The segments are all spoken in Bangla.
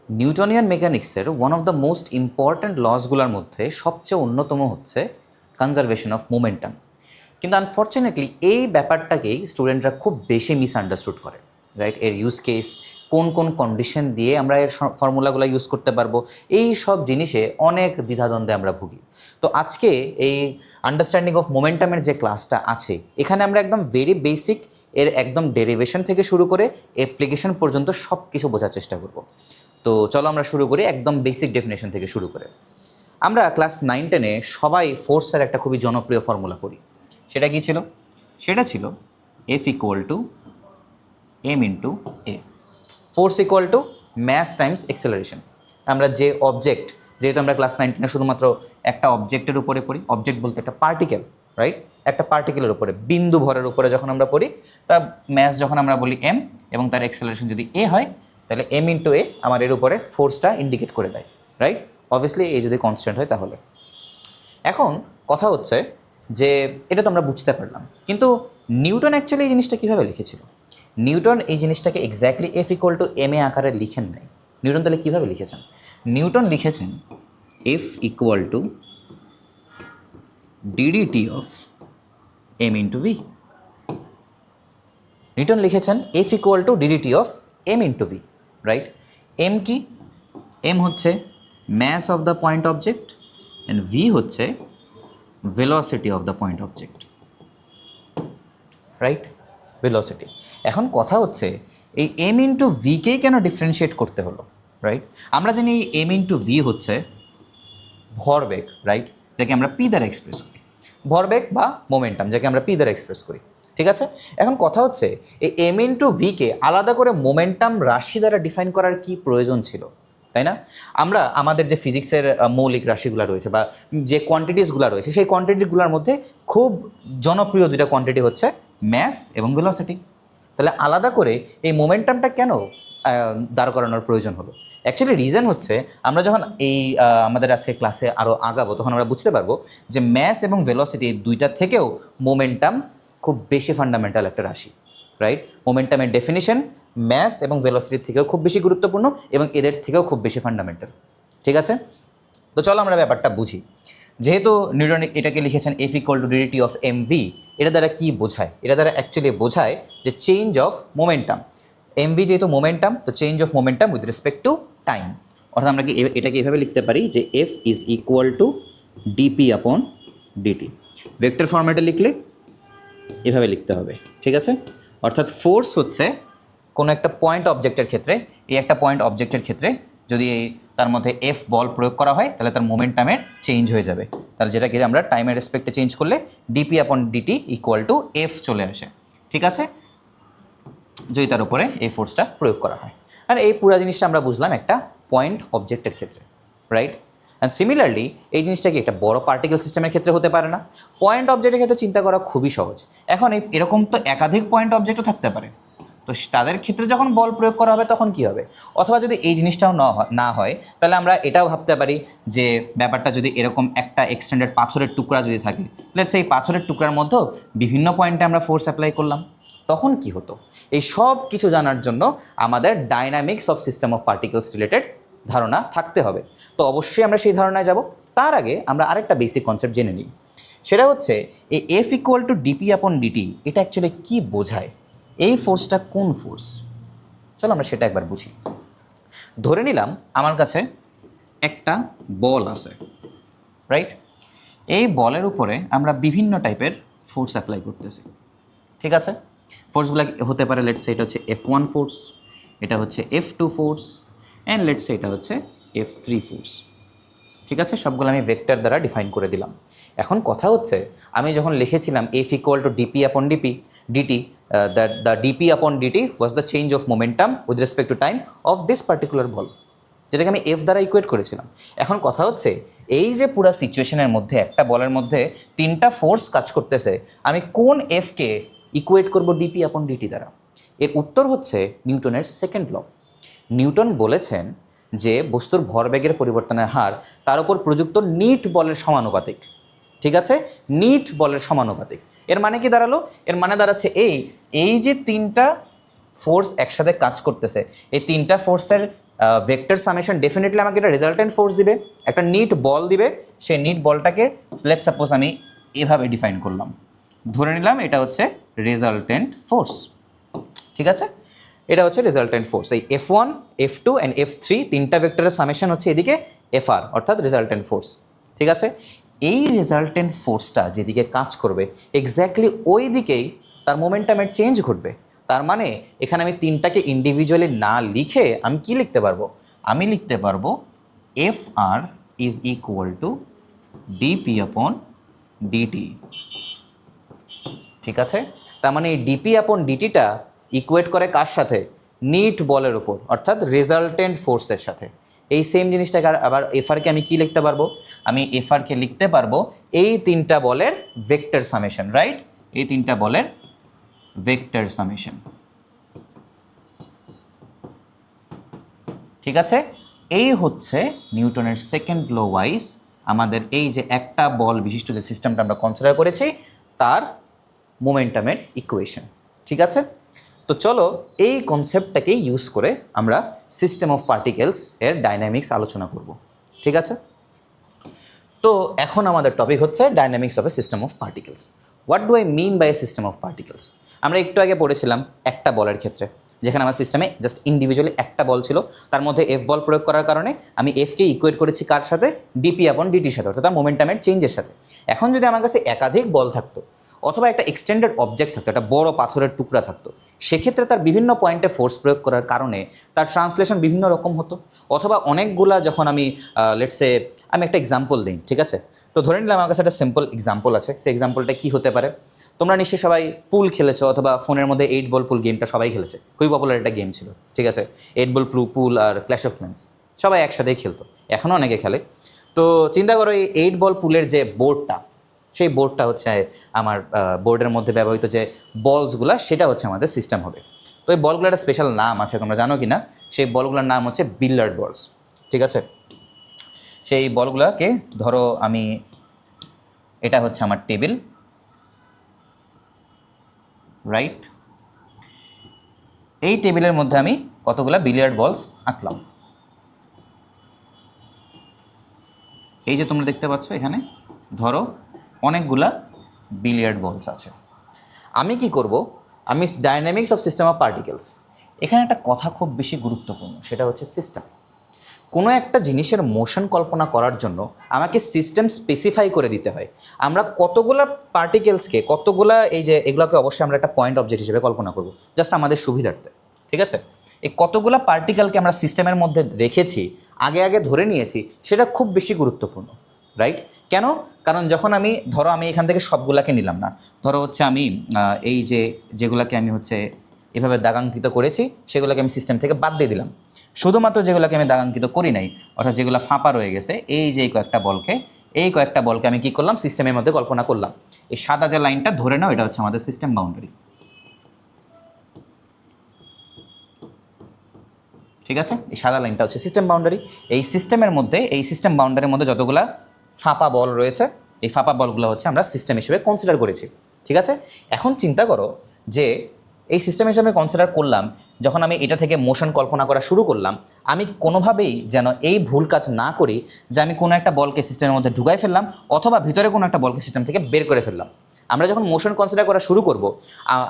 নিউটনিয়ান মেকানিক্সের one of the most important লসগুলোর মধ্যে সবচেয়ে অন্যতম হচ্ছে কনজারভেশন অফ মোমেন্টাম। কিন্তু আনফর্চুনেটলি এই ব্যাপারটাকেই স্টুডেন্টরা খুব বেশি মিসআন্ডারস্টুড করে, রাইট? এর ইউজ কেস, কোন কোন কন্ডিশন দিয়ে আমরা এর ফর্মুলাগুলো ইউজ করতে পারবো, এই সব জিনিসে অনেক দ্বিধাদ্বন্দ্বে আমরা ভুগি। তো আজকে এই আন্ডারস্ট্যান্ডিং অফ মোমেন্টামের যে ক্লাসটা আছে, এখানে আমরা একদম ভেরি বেসিক এর একদম ডেরিভেশন থেকে শুরু করে অ্যাপ্লিকেশন পর্যন্ত সব কিছু বোঝার চেষ্টা করব। তো চলো আমরা শুরু করি একদম বেসিক ডেফিনেশন থেকে শুরু করে। আমরা ক্লাস 9-10-এ সবাই ফোর্সের একটা খুবই জনপ্রিয় ফর্মুলা পড়ি। সেটা কি ছিল? সেটা ছিল F equal to M into A. Force equal to mass times acceleration. আমরা যে অবজেক্ট, যেহেতু আমরা ক্লাস 9-10-এ শুধুমাত্র একটা অবজেক্টের উপরে পড়ি, অবজেক্ট বলতে একটা পার্টিকেল, রাইট? একটা পার্টিকেলের উপরে, বিন্দু ভরের উপরে যখন আমরা পড়ি, তার ম্যাস যখন আমরা বলি এম এবং তার এক্সেলারেশন যদি এ হয়, তাহলে এম ইন্টু এ আমার এর উপরে ফোর্সটা ইন্ডিকেট করে দেয়, রাইট? অবভিয়াসলি এই যদি কনস্ট্যান্ট হয় তাহলে। এখন কথা হচ্ছে যে এটা তো আমরা বুঝতে পারলাম, কিন্তু নিউটন অ্যাকচুয়ালি এই জিনিসটা কীভাবে লিখেছিল? নিউটন এই জিনিসটাকে exactly F equal to M A আকারে লিখেন নাই। নিউটন তাহলে কীভাবে লিখেছেন? নিউটন লিখেছেন F equal to DDT of M into V. Newton লিখেছেন F equal to DDT of M into V, right? M কি? এম হচ্ছে mass of the point object and V হচ্ছে velocity of the point object, right? Velocity. এখন কথা হচ্ছে এই এম ইন্টু ভিকেই কেন ডিফারেন্সিয়েট করতে হলো, রাইট? আমরা জানি এম ইন্টু ভি হচ্ছে ভরবেগ, রাইট? যাকে আমরা পি দ্বারা এক্সপ্রেস করি, ভরবেগ বা মোমেন্টাম যাকে আমরা পি দ্বারা এক্সপ্রেস করি, ঠিক আছে? এখন কথা হচ্ছে এই এম ইন্টু ভিকে আলাদা করে মোমেন্টাম রাশি দ্বারা ডিফাইন করার কি প্রয়োজন ছিল, তাই না? আমরা আমাদের যে ফিজিক্সের মৌলিক রাশিগুলো রয়েছে বা যে কোয়ান্টিটিসগুলো রয়েছে, সেই কোয়ান্টিটিগুলোর মধ্যে খুব জনপ্রিয় দুটা কোয়ান্টিটি হচ্ছে ম্যাস এবং ভেলোসিটি। তাহলে আলাদা করে এই মোমেন্টামটা কেন দাঁড় করানোর প্রয়োজন হলো? অ্যাকচুয়ালি রিজন হচ্ছে আমরা যখন এই আমাদের আজকে ক্লাসে আরও আগাবো তখন আমরা বুঝতে পারবো যে ম্যাস এবং ভেলোসিটি দুইটার থেকেও মোমেন্টাম খুব বেশি ফান্ডামেন্টাল একটা রাশি, রাইট? মোমেন্টামের ডেফিনিশন ম্যাস এবং ভেলোসিটির থেকেও খুব বেশি গুরুত্বপূর্ণ এবং এদের থেকেও খুব বেশি ফান্ডামেন্টাল, ঠিক আছে? তো চলো আমরা ব্যাপারটা বুঝি। যেহেতু নিউটন এটাকে লিখেছেন F equal to DDT of M V, এটা দ্বারা কী বোঝায়? এটা দ্বারা অ্যাকচুয়ালি বোঝায় যে change of momentum. M V যেহেতু মোমেন্টাম, তো change of momentum with respect to time. অর্থাৎ আমরা কি এটাকে এভাবে লিখতে পারি যে F is equal to DP upon d t. Vector ফরম্যাটে লিখলে এভাবে লিখতে হবে, ঠিক আছে? অর্থাৎ ফোর্স হচ্ছে কোনো একটা পয়েন্ট অবজেক্টের ক্ষেত্রে, এই একটা পয়েন্ট অবজেক্টের ক্ষেত্রে যদি তার মধ্যে এফ বল প্রয়োগ করা হয় তাহলে তার মোমেন্টামের চেঞ্জ হয়ে যাবে। তাহলে যেটাকে আমরা টাইমের রেসপেক্টে চেঞ্জ করলে DP upon DT equal to F চলে আসে, ঠিক আছে? যদি তার উপরে এই ফোর্সটা প্রয়োগ করা হয়। আর এই পুরো জিনিসটা আমরা বুঝলাম একটা পয়েন্ট অবজেক্টের ক্ষেত্রে, রাইট? অ্যান্ড সিমিলারলি এই জিনিসটা কি একটা বড় পার্টিকেল সিস্টেমের ক্ষেত্রে হতে পারে না? পয়েন্ট অবজেক্টের ক্ষেত্রে চিন্তা করা খুবই সহজ। এখন এরকম তো একাধিক পয়েন্ট অবজেক্টও থাকতে পারে, তো তাদের ক্ষেত্রে যখন বল প্রয়োগ করা হবে তখন কি হবে? অথবা যদি এই জিনিসটাও না হয় তাহলে আমরা এটাও ভাবতে পারি যে ব্যাপারটা যদি এরকম একটা এক্সটেন্ডেড পাথরের টুকরা যদি থাকে, লেটস সেই পাথরের টুকরার মধ্যেও বিভিন্ন পয়েন্টে আমরা ফোর্স অ্যাপ্লাই করলাম, তখন কি হতো? এই সব কিছু জানার জন্য আমাদের dynamics of system of particles related ধারণা থাকতে হবে। তো অবশ্যই আমরা সেই ধারণায় যাব। তার আগে আমরা আরেকটা বেসিক কনসেপ্ট জেনে নিই। সেটা হচ্ছে এই F equal to DP upon DT, এটা অ্যাকচুয়ালি কী বোঝায়? এই ফোর্সটা কোন ফোর্স? চলো আমরা সেটা একবার বুঝি। ধরে নিলাম আমার কাছে একটা বল আছে, রাইট? এই বলের উপরে আমরা বিভিন্ন টাইপের ফোর্স অ্যাপ্লাই করতেছি, ঠিক আছে? ফোর্সগুলো হতে পারে, লেটস সে এটা হচ্ছে F1 ফোর্স, এটা হচ্ছে F2 force and let's say এটা হচ্ছে F3 ফোর্স, ঠিক আছে? সবগুলো আমি ভেক্টর দ্বারা ডিফাইন করে দিলাম। এখন কথা হচ্ছে আমি যখন লিখেছিলাম F equal to DP upon DT, the DP upon DT was the change of momentum with respect to time of this particular ball, যেটাকে আমি এফ দ্বারা ইকুয়েট করেছিলাম। এখন কথা হচ্ছে এই যে পুরো সিচুয়েশনের মধ্যে একটা বলের মধ্যে তিনটা ফোর্স কাজ করতেছে, আমি কোন এফকে ইকুয়েট করব ডিপি আপন ডিটি দ্বারা? এর উত্তর হচ্ছে নিউটনের সেকেন্ড ল। নিউটন বলেছেন যে বস্তুর ভরবেগের পরিবর্তনের হার তার উপর প্রযুক্ত নিট বলের সমানুপাতিক, ঠিক আছে? নিট বলের সমানুপাতিক। এর মানে কি দাঁড়ালো? এর মানে দাঁড়াচ্ছে এই যে তিনটা ফোর্স একসাথে কাজ করতেছে, এই তিনটা ফোর্সের ভেক্টর সামেশন ডেফিনেটলি আমাকে একটা রেজাল্টেন্ট ফোর্স দিবে, একটা নিট বল দিবে। সেই নিট বলটাকে লেটস সাপোজ আমি এভাবে ডিফাইন করলাম, ধরে নিলাম এটা হচ্ছে রেজাল্টেন্ট ফোর্স। ঠিক আছে, এটা হচ্ছে রেজাল্টেন্ট ফোর্স। এই F1, F2 অ্যান্ড F3 তিনটা ভেক্টরের সামেশন হচ্ছে এদিকে FR, অর্থাৎ রেজাল্টেন্ট ফোর্স। ঠিক আছে, এই রেজাল্টেন্ট ফোর্সটা যেদিকে কাজ করবে এক্স্যাক্টলি ওই দিকেই তার মোমেন্টামের চেঞ্জ ঘটবে। তার মানে এখানে আমি তিনটাকে ইন্ডিভিজুয়ালি না লিখে আমি কি লিখতে পারবো? আমি লিখতে পারবো FR is equal two dp আপন dt। ঠিক আছে, তার মানে এই dp আপন dtটা ইকুয়েট করে কার সাথে? নিট বলের উপর, অর্থাৎ রেজাল্টেন্ট ফোর্সের সাথে। এই সেম জিনিসটাকে আবার এফআরকে আমি কি লিখতে পারবো? আমি এফআরকে লিখতে পারবো এই তিনটা বলের ভেক্টর সামেশন, রাইট? এই তিনটা বলের ভেক্টর সামেশন। ঠিক আছে, এই হচ্ছে নিউটনের সেকেন্ড ল ওয়াইজ আমাদের এই যে একটা বল বিশিষ্ট যে সিস্টেমটা আমরা কনসিডার করেছি তার মোমেন্টামের ইকুয়েশন। ঠিক আছে, তো চলো এই কনসেপ্টটাকে ইউজ করে আমরা সিস্টেম অফ পার্টিকেলস এর ডাইনামিক্স আলোচনা করব। ঠিক আছে, তো এখন আমাদের টপিক হচ্ছে dynamics of a system of particles. What do I mean by a system of particles? আমরা একটু আগে পড়েছিলাম একটা বলের ক্ষেত্রে, যেখানে আমার সিস্টেমে জাস্ট ইন্ডিভিজুয়ালি একটা বল ছিল, তার মধ্যে এফ বল প্রয়োগ করার কারণে আমি এফকে ইকুয়েট করেছি কার সাথে? ডিপি আপন ডিটির সাথে, অর্থাৎ মোমেন্টামের চেঞ্জের সাথে। এখন যদি আমার কাছে একাধিক বল থাকতো অথবা একটা এক্সটেন্ডেড অবজেক্ট থাকতো, একটা বড় পাথরের টুকরা থাকতো, সেক্ষেত্রে তার বিভিন্ন পয়েন্টে ফোর্স প্রয়োগ করার কারণে তার ট্রান্সলেশন বিভিন্ন রকম হতো। অথবা অনেকগুলা যখন আমি লেটসে আমি একটা এক্সাম্পল দিই। ঠিক আছে, তো ধরে নিলাম আমার কাছে একটা সিম্পল এক্সাম্পল আছে। সেই এক্সাম্পলটা কী হতে পারে? তোমরা নিশ্চয়ই সবাই পুল খেলেছো, অথবা ফোনের মধ্যে 8 বল পুল গেমটা সবাই খেলেছে, খুবই পপুলার একটা গেম ছিল। ঠিক আছে, 8 বল পুল আর ক্ল্যাশ অফ ক্ল্যান্স সবাই একসাথেই খেলতো, এখনও অনেকে খেলে। তো চিন্তা করো এই 8 বল পুলের যে বোর্ডটা, সেই বোর্ডটা হচ্ছে আমার বোর্ডের মধ্যে ব্যবহৃত যে বলসগুলো, সেটা হচ্ছে আমাদের সিস্টেম হবে। তো এই বলগুলোর একটা স্পেশাল নাম আছে, তোমরা জানো কি না? সেই বলগুলোর নাম হচ্ছে বিলিয়ার্ড বলস। ঠিক আছে, সেই বলগুলোকে ধরো আমি, এটা হচ্ছে আমার টেবিল, রাইট? এই টেবিলের মধ্যে আমি কতগুলো বিলিয়ার্ড বলস আঁকলাম। এই যে তোমরা দেখতে পাচ্ছ এখানে ধরো অনেকগুলা বিলিয়ার্ড বলস আছে। আমি কি করব? আমি dynamics of system of particles, এখানে একটা কথা খুব বেশি গুরুত্বপূর্ণ, সেটা হচ্ছে সিস্টেম। কোনো একটা জিনিসের মোশন কল্পনা করার জন্য আমাকে সিস্টেম স্পেসিফাই করে দিতে হয়। আমরা কতগুলা পার্টিকেলসকে, কতগুলা এই যে এগুলোকে অবশ্যই আমরা একটা পয়েন্ট অবজেক্ট হিসেবে কল্পনা করব, জাস্ট আমাদের সুবিধার্থে। ঠিক আছে, এই কতগুলা পার্টিকেলকে আমরা সিস্টেমের মধ্যে রেখেছি, আগে আগে ধরে নিয়েছি, সেটা খুব বেশি গুরুত্বপূর্ণ, রাইট? কেন? কারণ যখন আমি ধরো আমি এখান থেকে সবগুলাকে নিলাম না, ধরো হচ্ছে আমি এই যে যেগুলোকে আমি হচ্ছে এভাবে দাগাঙ্কিত করেছি সেগুলোকে আমি সিস্টেম থেকে বাদ দিয়ে দিলাম। শুধুমাত্র যেগুলোকে আমি দাগাঙ্কিত করি নাই, অর্থাৎ যেগুলো ফাঁপা রয়ে গেছে, এই যে এই কয়েকটা বলকে আমি কী করলাম? সিস্টেমের মধ্যে কল্পনা করলাম। এই সাদা যে লাইনটা ধরে নাও, এটা হচ্ছে আমাদের সিস্টেম বাউন্ডারি। ঠিক আছে, এই সাদা লাইনটা হচ্ছে সিস্টেম বাউন্ডারি। এই সিস্টেমের মধ্যে, এই সিস্টেম বাউন্ডারির মধ্যে যতগুলা ফাঁপা বল রয়েছে, এই ফাঁপা বলগুলো হচ্ছে আমরা সিস্টেম হিসেবে কনসিডার করেছি। ঠিক আছে, এখন চিন্তা করো যে এই সিস্টেম হিসেবে কনসিডার করলাম, যখন আমি এটা থেকে মোশন কল্পনা করা শুরু করলাম, আমি কোনোভাবেই যেন এই ভুল কাজ না করি যে আমি কোনো একটা বলকে সিস্টেমের মধ্যে ঢুকাই ফেললাম অথবা ভিতরে কোনো একটা বলকে সিস্টেম থেকে বের করে ফেললাম। আমরা যখন মোশন কনসিডার করা শুরু করব,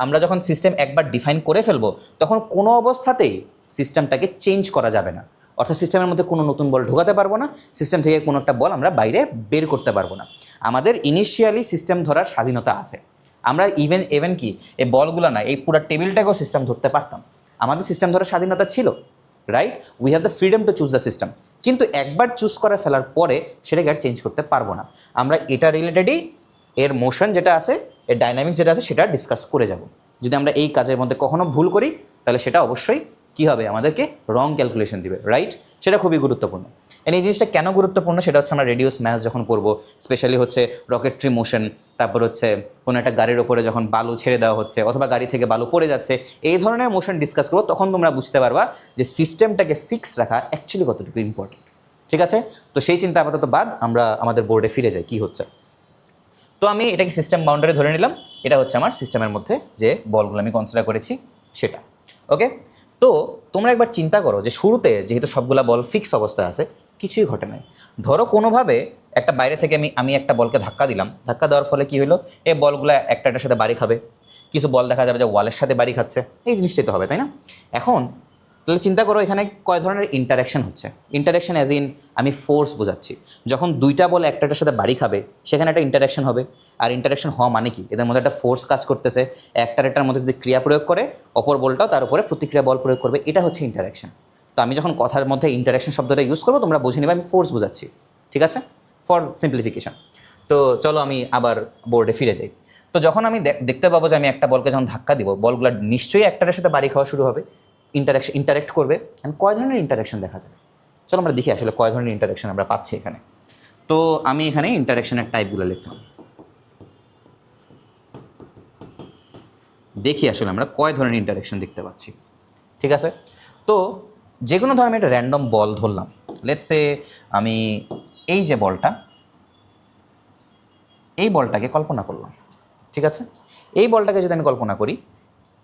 আমরা যখন সিস্টেম একবার ডিফাইন করে ফেলবো, তখন কোনো অবস্থাতেই সিস্টেমটাকে চেঞ্জ করা যাবে না। অর্থাৎ সিস্টেমের মধ্যে কোনো নতুন বল ঢোকাতে পারবো না, সিস্টেম থেকে কোনো একটা বল আমরা বাইরে বের করতে পারবো না। আমাদের ইনিশিয়ালি সিস্টেম ধরার স্বাধীনতা আছে। আমরা ইভেন কি এই বলগুলো না, এই পুরো টেবিলটাকেও সিস্টেম ধরতে পারতাম, আমাদের সিস্টেম ধরার স্বাধীনতা ছিল, right? We have the freedom to choose the system. কিন্তু একবার চুজ করে ফেলার পরে সেটাকে আর চেঞ্জ করতে পারবো না। আমরা এটা রিলেটেডই এর মোশন যেটা আছে, এর ডাইনামিক্স যেটা আছে, সেটা ডিসকাস করে যাব। যদি আমরা এই কাজের মধ্যে কখনো ভুল করি, তাহলে সেটা অবশ্যই কী হবে? আমাদেরকে রং ক্যালকুলেশন দিবে, রাইট? সেটা খুবই গুরুত্বপূর্ণ। এই জিনিসটা কেন গুরুত্বপূর্ণ সেটা হচ্ছে আমরা রেডিউস ম্যাথস যখন করবো, স্পেশালি হচ্ছে রকেট্রি মোশন, তারপর হচ্ছে কোনো একটা গাড়ির ওপরে যখন বালু ছেড়ে দেওয়া হচ্ছে অথবা গাড়ি থেকে বালু পড়ে যাচ্ছে, এই ধরনের মোশন ডিসকাস করবো, তখন তোমরা বুঝতে পারবা যে সিস্টেমটাকে ফিক্স রাখা অ্যাকচুয়ালি কতটুকু ইম্পর্টেন্ট। ঠিক আছে, তো সেই চিন্তা আপাতত বাদ, আমরা আমাদের বোর্ডে ফিরে যাই কী হচ্ছে। তো আমি এটাকে সিস্টেম বাউন্ডারি ধরে নিলাম, এটা হচ্ছে আমার সিস্টেমের মধ্যে যে বলগুলো আমি কনসিডার করেছি সেটা। ওকে, তো তোমরা একবার চিন্তা করো যে শুরুতে যেহেতু সবগুলা বল ফিক্স অবস্থায় আছে, কিছুই ঘটে নাই। ধরো কোনোভাবে একটা বাইরে থেকে আমি একটা বলকে ধাক্কা দিলাম, ধাক্কা দেওয়ার ফলে কী হলো, এই বলগুলো একটার সাথে বাড়ি খাবে, কিছু বল দেখা যাবে যে ওয়ালের সাথে বাড়ি খাচ্ছে, এই জিনিসটাই তো হবে, তাই না? এখন তাহলে চিন্তা করো এখানে কয় ধরনের ইন্টারাকশন হচ্ছে। ইন্টারাকশন অ্যাজ ইন আমি ফোর্স বোঝাচ্ছি, যখন দুইটা বল একটার সাথে বাড়ি খাবে সেখানে একটা ইন্টারাকশন হবে। আর ইন্টারাকশন হওয়া মানে কি, এদের মধ্যে একটা ফোর্স কাজ করতেছে, একটার মধ্যে যদি ক্রিয়া প্রয়োগ করে অপর বলটাও তার উপরে প্রতিক্রিয়া বল প্রয়োগ করবে, এটা হচ্ছে ইন্টারাকশন। তো আমি যখন কথার মধ্যে ইন্টারাকশন শব্দটা ইউজ করবো তোমরা বুঝে নেবে আমি ফোর্স বোঝাচ্ছি, ঠিক আছে, ফর সিম্পলিফিকেশন। তো চলো আমি আবার বোর্ডে ফিরে যাই। তো যখন আমি দেখতে পাবো যে আমি একটা বলকে যখন ধাক্কা দিব, বলগুলো নিশ্চয়ই একটার সাথে বাড়ি খাওয়া শুরু হবে, ইন্টারেক্ট করবে। অ্যান্ড কয় ধরনের ইন্টারাকশন দেখা যাবে, চলো আমরা দেখি আসলে কয় ধরনের ইন্টারাকশন আমরা পাচ্ছি এখানে। তো আমি এখানে ইন্টারাকশনের টাইপগুলো লিখলাম, দেখি আসলে আমরা কয় ধরনের ইন্টারাকশন দেখতে পাচ্ছি, ঠিক আছে। তো যে কোনো ধরনের আমি একটা র্যান্ডম বল ধরলাম, লেটস সে আমি এই যে বলটা, এই বলটাকে কল্পনা করলাম, ঠিক আছে। এই বলটাকে যদি আমি কল্পনা করি,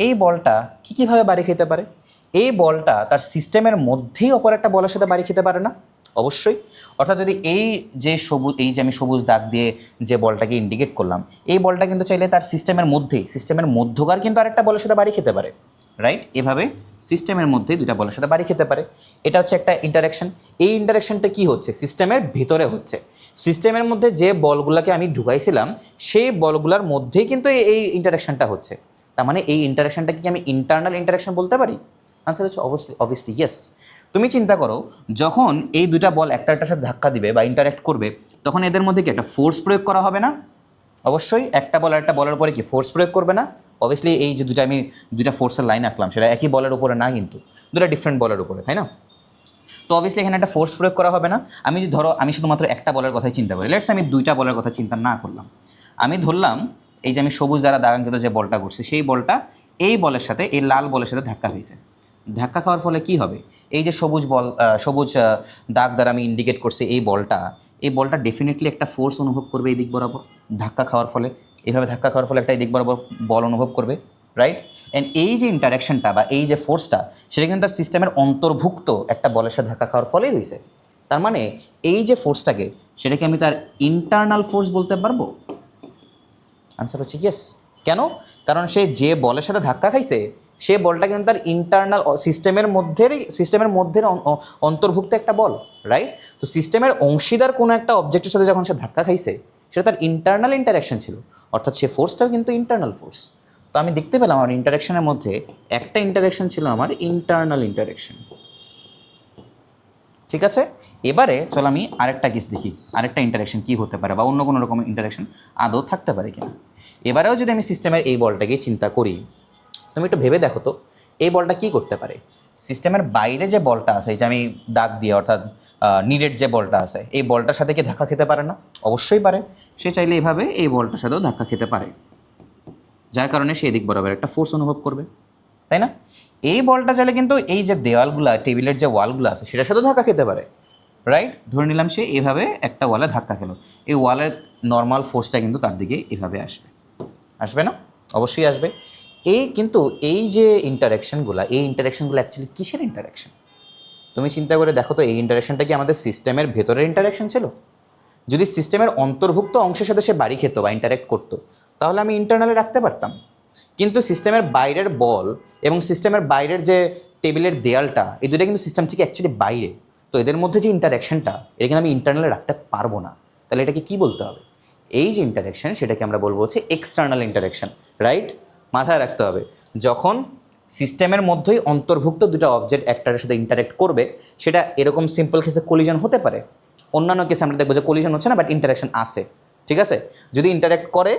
এই বলটা কীভাবে বাড়ি খেতে পারে, এই বলটা তার সিস্টেমের মধ্যেই অপর একটা বলের সাথে বাড়ি খেতে পারে না? অবশ্যই। অর্থাৎ যদি এই যে আমি সবুজ দাগ দিয়ে যে বলটাকে ইন্ডিকেট করলাম, এই বলটা কিন্তু চাইলে তার সিস্টেমের মধ্যকার কিন্তু আরেকটা বলের সাথে বাড়ি খেতে পারে, রাইট? এভাবে সিস্টেমের মধ্যে দুইটা বলের সাথে বাড়ি খেতে পারে, এটা হচ্ছে একটা ইন্টারাকশন। এই ইন্টারাকশনটা কী হচ্ছে, সিস্টেমের ভিতরে হচ্ছে। সিস্টেমের মধ্যে যে বলগুলোকে আমি ঢুকাইছিলাম সেই বলগুলোর মধ্যেই কিন্তু এই ইন্টারাকশনটা হচ্ছে। তার মানে এই ইন্টারাকশনটাকে কি আমি ইন্টারনাল ইন্টারাকশন বলতে পারি? আনসার হচ্ছে অবভিয়াসলি ইয়েস। তুমি চিন্তা করো যখন এই দুইটা বল একটার সাথে ধাক্কা দিবে বা ইন্টারাক্ট করবে, তখন এদের মধ্যে কি একটা ফোর্স প্রয়োগ করা হবে না? অবশ্যই একটা বল একটা বলের উপরে কি ফোর্স প্রয়োগ করবে না? অবভিয়াসলি এই যে আমি দুইটা ফোর্সের লাইন আঁকলাম সেটা একই বলের উপরে না, কিন্তু দুটা ডিফারেন্ট বলের উপরে, তাই না? তো অবভিয়াসলি এখানে একটা ফোর্স প্রয়োগ করা হবে না। আমি যদি ধরো আমি শুধুমাত্র একটা বলের কথাই চিন্তা করি, লেটস আমি দুইটা বলের কথা চিন্তা না করলাম, আমি ধরলাম এই যে আমি সবুজ দ্বারা দাগাঙ্কিত যে বলটা করছি সেই বলটা এই বলের সাথে এই লাল বলের সাথে ধাক্কা হয়েছে। ধাক্কা খাওয়ার ফলে কি হবে, এই যে সবুজ দাগ দ্বারা আমি ইন্ডিকেট করছি এই বলটা ডেফিনেটলি একটা ফোর্স অনুভব করবে এই দিক বরাবর ধাক্কা খাওয়ার ফলে। এইভাবে ধাক্কা খাওয়ার ফলে একটা এই দিক বরাবর বল অনুভব করবে, রাইট? অ্যান্ড এই যে ইন্টারাকশনটা বা এই যে ফোর্সটা সেটা কিন্তু তার সিস্টেমের অন্তর্ভুক্ত একটা বলের সাথে ধাক্কা খাওয়ার ফলেই হয়েছে। তার মানে এই যে ফোর্সটাকে সেটাকে আমি তার ইন্টারনাল ফোর্স বলতে পারবো? আনসার হচ্ছে ইয়েস। কেন? কারণ সে যে বলের সাথে ধাক্কা খাইছে সে বলটা কিন্তু তার ইন্টারনাল সিস্টেমের মধ্যে অন্তর্ভুক্ত একটা বল, রাইট? তো সিস্টেমের অংশীদার কোনো একটা অবজেক্টের সাথে যখন সে ধাক্কা খাইছে সেটা তার ইন্টারনাল ইন্টারাকশন ছিল, অর্থাৎ সে ফোর্সটাও কিন্তু ইন্টারনাল ফোর্স। তো আমি দেখতে পেলাম আমার ইন্টারাকশনের মধ্যে একটা ইন্টারাকশন ছিল আমার ইন্টারনাল ইন্টারাকশন, ঠিক আছে। এবারে চল আমি আরেকটা কেস দেখি, আরেকটা ইন্টারাকশন কী হতে পারে বা অন্য কোনো রকম ইন্টারাকশন আদৌ থাকতে পারে কিনা। এবারেও যদি আমি সিস্টেমের এই বলটাকে চিন্তা করি, তুমি একটু ভেবে দেখো তো এই বলটা কী করতে পারে। সিস্টেমের বাইরে যে বলটা আছে, এই যে আমি দাগ দিয়ে অর্থাৎ নিডেড যে বলটা আছে, এই বলটার সাথে কি ধাক্কা খেতে পারে না? অবশ্যই পারে। সে চাইলে এভাবে এই বলটার সাথেও ধাক্কা খেতে পারে, যার কারণে সে দিক বরাবর একটা ফোর্স অনুভব করবে, তাই না? এই বলটা চাইলে কিন্তু এই যে দেওয়ালগুলো টেবিলের যে ওয়ালগুলো আছে সেটার সাথেও ধাক্কা খেতে পারে, রাইট? ধরে নিলাম সে এভাবে একটা ওয়ালে ধাক্কা খেলো, এই ওয়ালের নর্মাল ফোর্সটা কিন্তু তার দিকে এভাবে আসবে না? অবশ্যই আসবে। কিন্তু এই যে ইন্টারাকশনগুলো অ্যাকচুয়ালি কিসের ইন্টারাকশন? তুমি চিন্তা করে দেখো তো, এই ইন্টারাকশনটা কি আমাদের সিস্টেমের ভেতরের ইন্টারাকশন ছিল? যদি সিস্টেমের অন্তর্ভুক্ত অংশের সাথে সে বাড়ি খেত বা ইন্টারাক্ট করতো তাহলে আমি ইন্টারনালে রাখতে পারতাম। কিন্তু সিস্টেমের বাইরের বল এবং সিস্টেমের বাইরের যে টেবিলের দেয়ালটা, এই দুটো কিন্তু সিস্টেম থেকে অ্যাকচুয়ালি বাইরে। তো এদের মধ্যে যে ইন্টারাকশনটা এটা কিন্তু আমি ইন্টারনালে রাখতে পারবো না। তাহলে এটাকে কী বলতে হবে? এই যে ইন্টারাকশন সেটাকে আমরা বলবো হচ্ছে এক্সটার্নাল ইন্টারাকশন, রাইট? মাথায় রাখতে হবে যখন সিস্টেমের মধ্যেই অন্তর্ভুক্ত দুটো অবজেক্ট একটার সাথে ইন্টারাক্ট করবে, সেটা এরকম সিম্পল কেসে কলিজন হতে পারে, অন্যান্য কেসে আমরা দেখবো যে কলিজন হচ্ছে না বাট ইন্টারাকশন আসে, ঠিক আছে। যদি ইন্টারাক্ট করে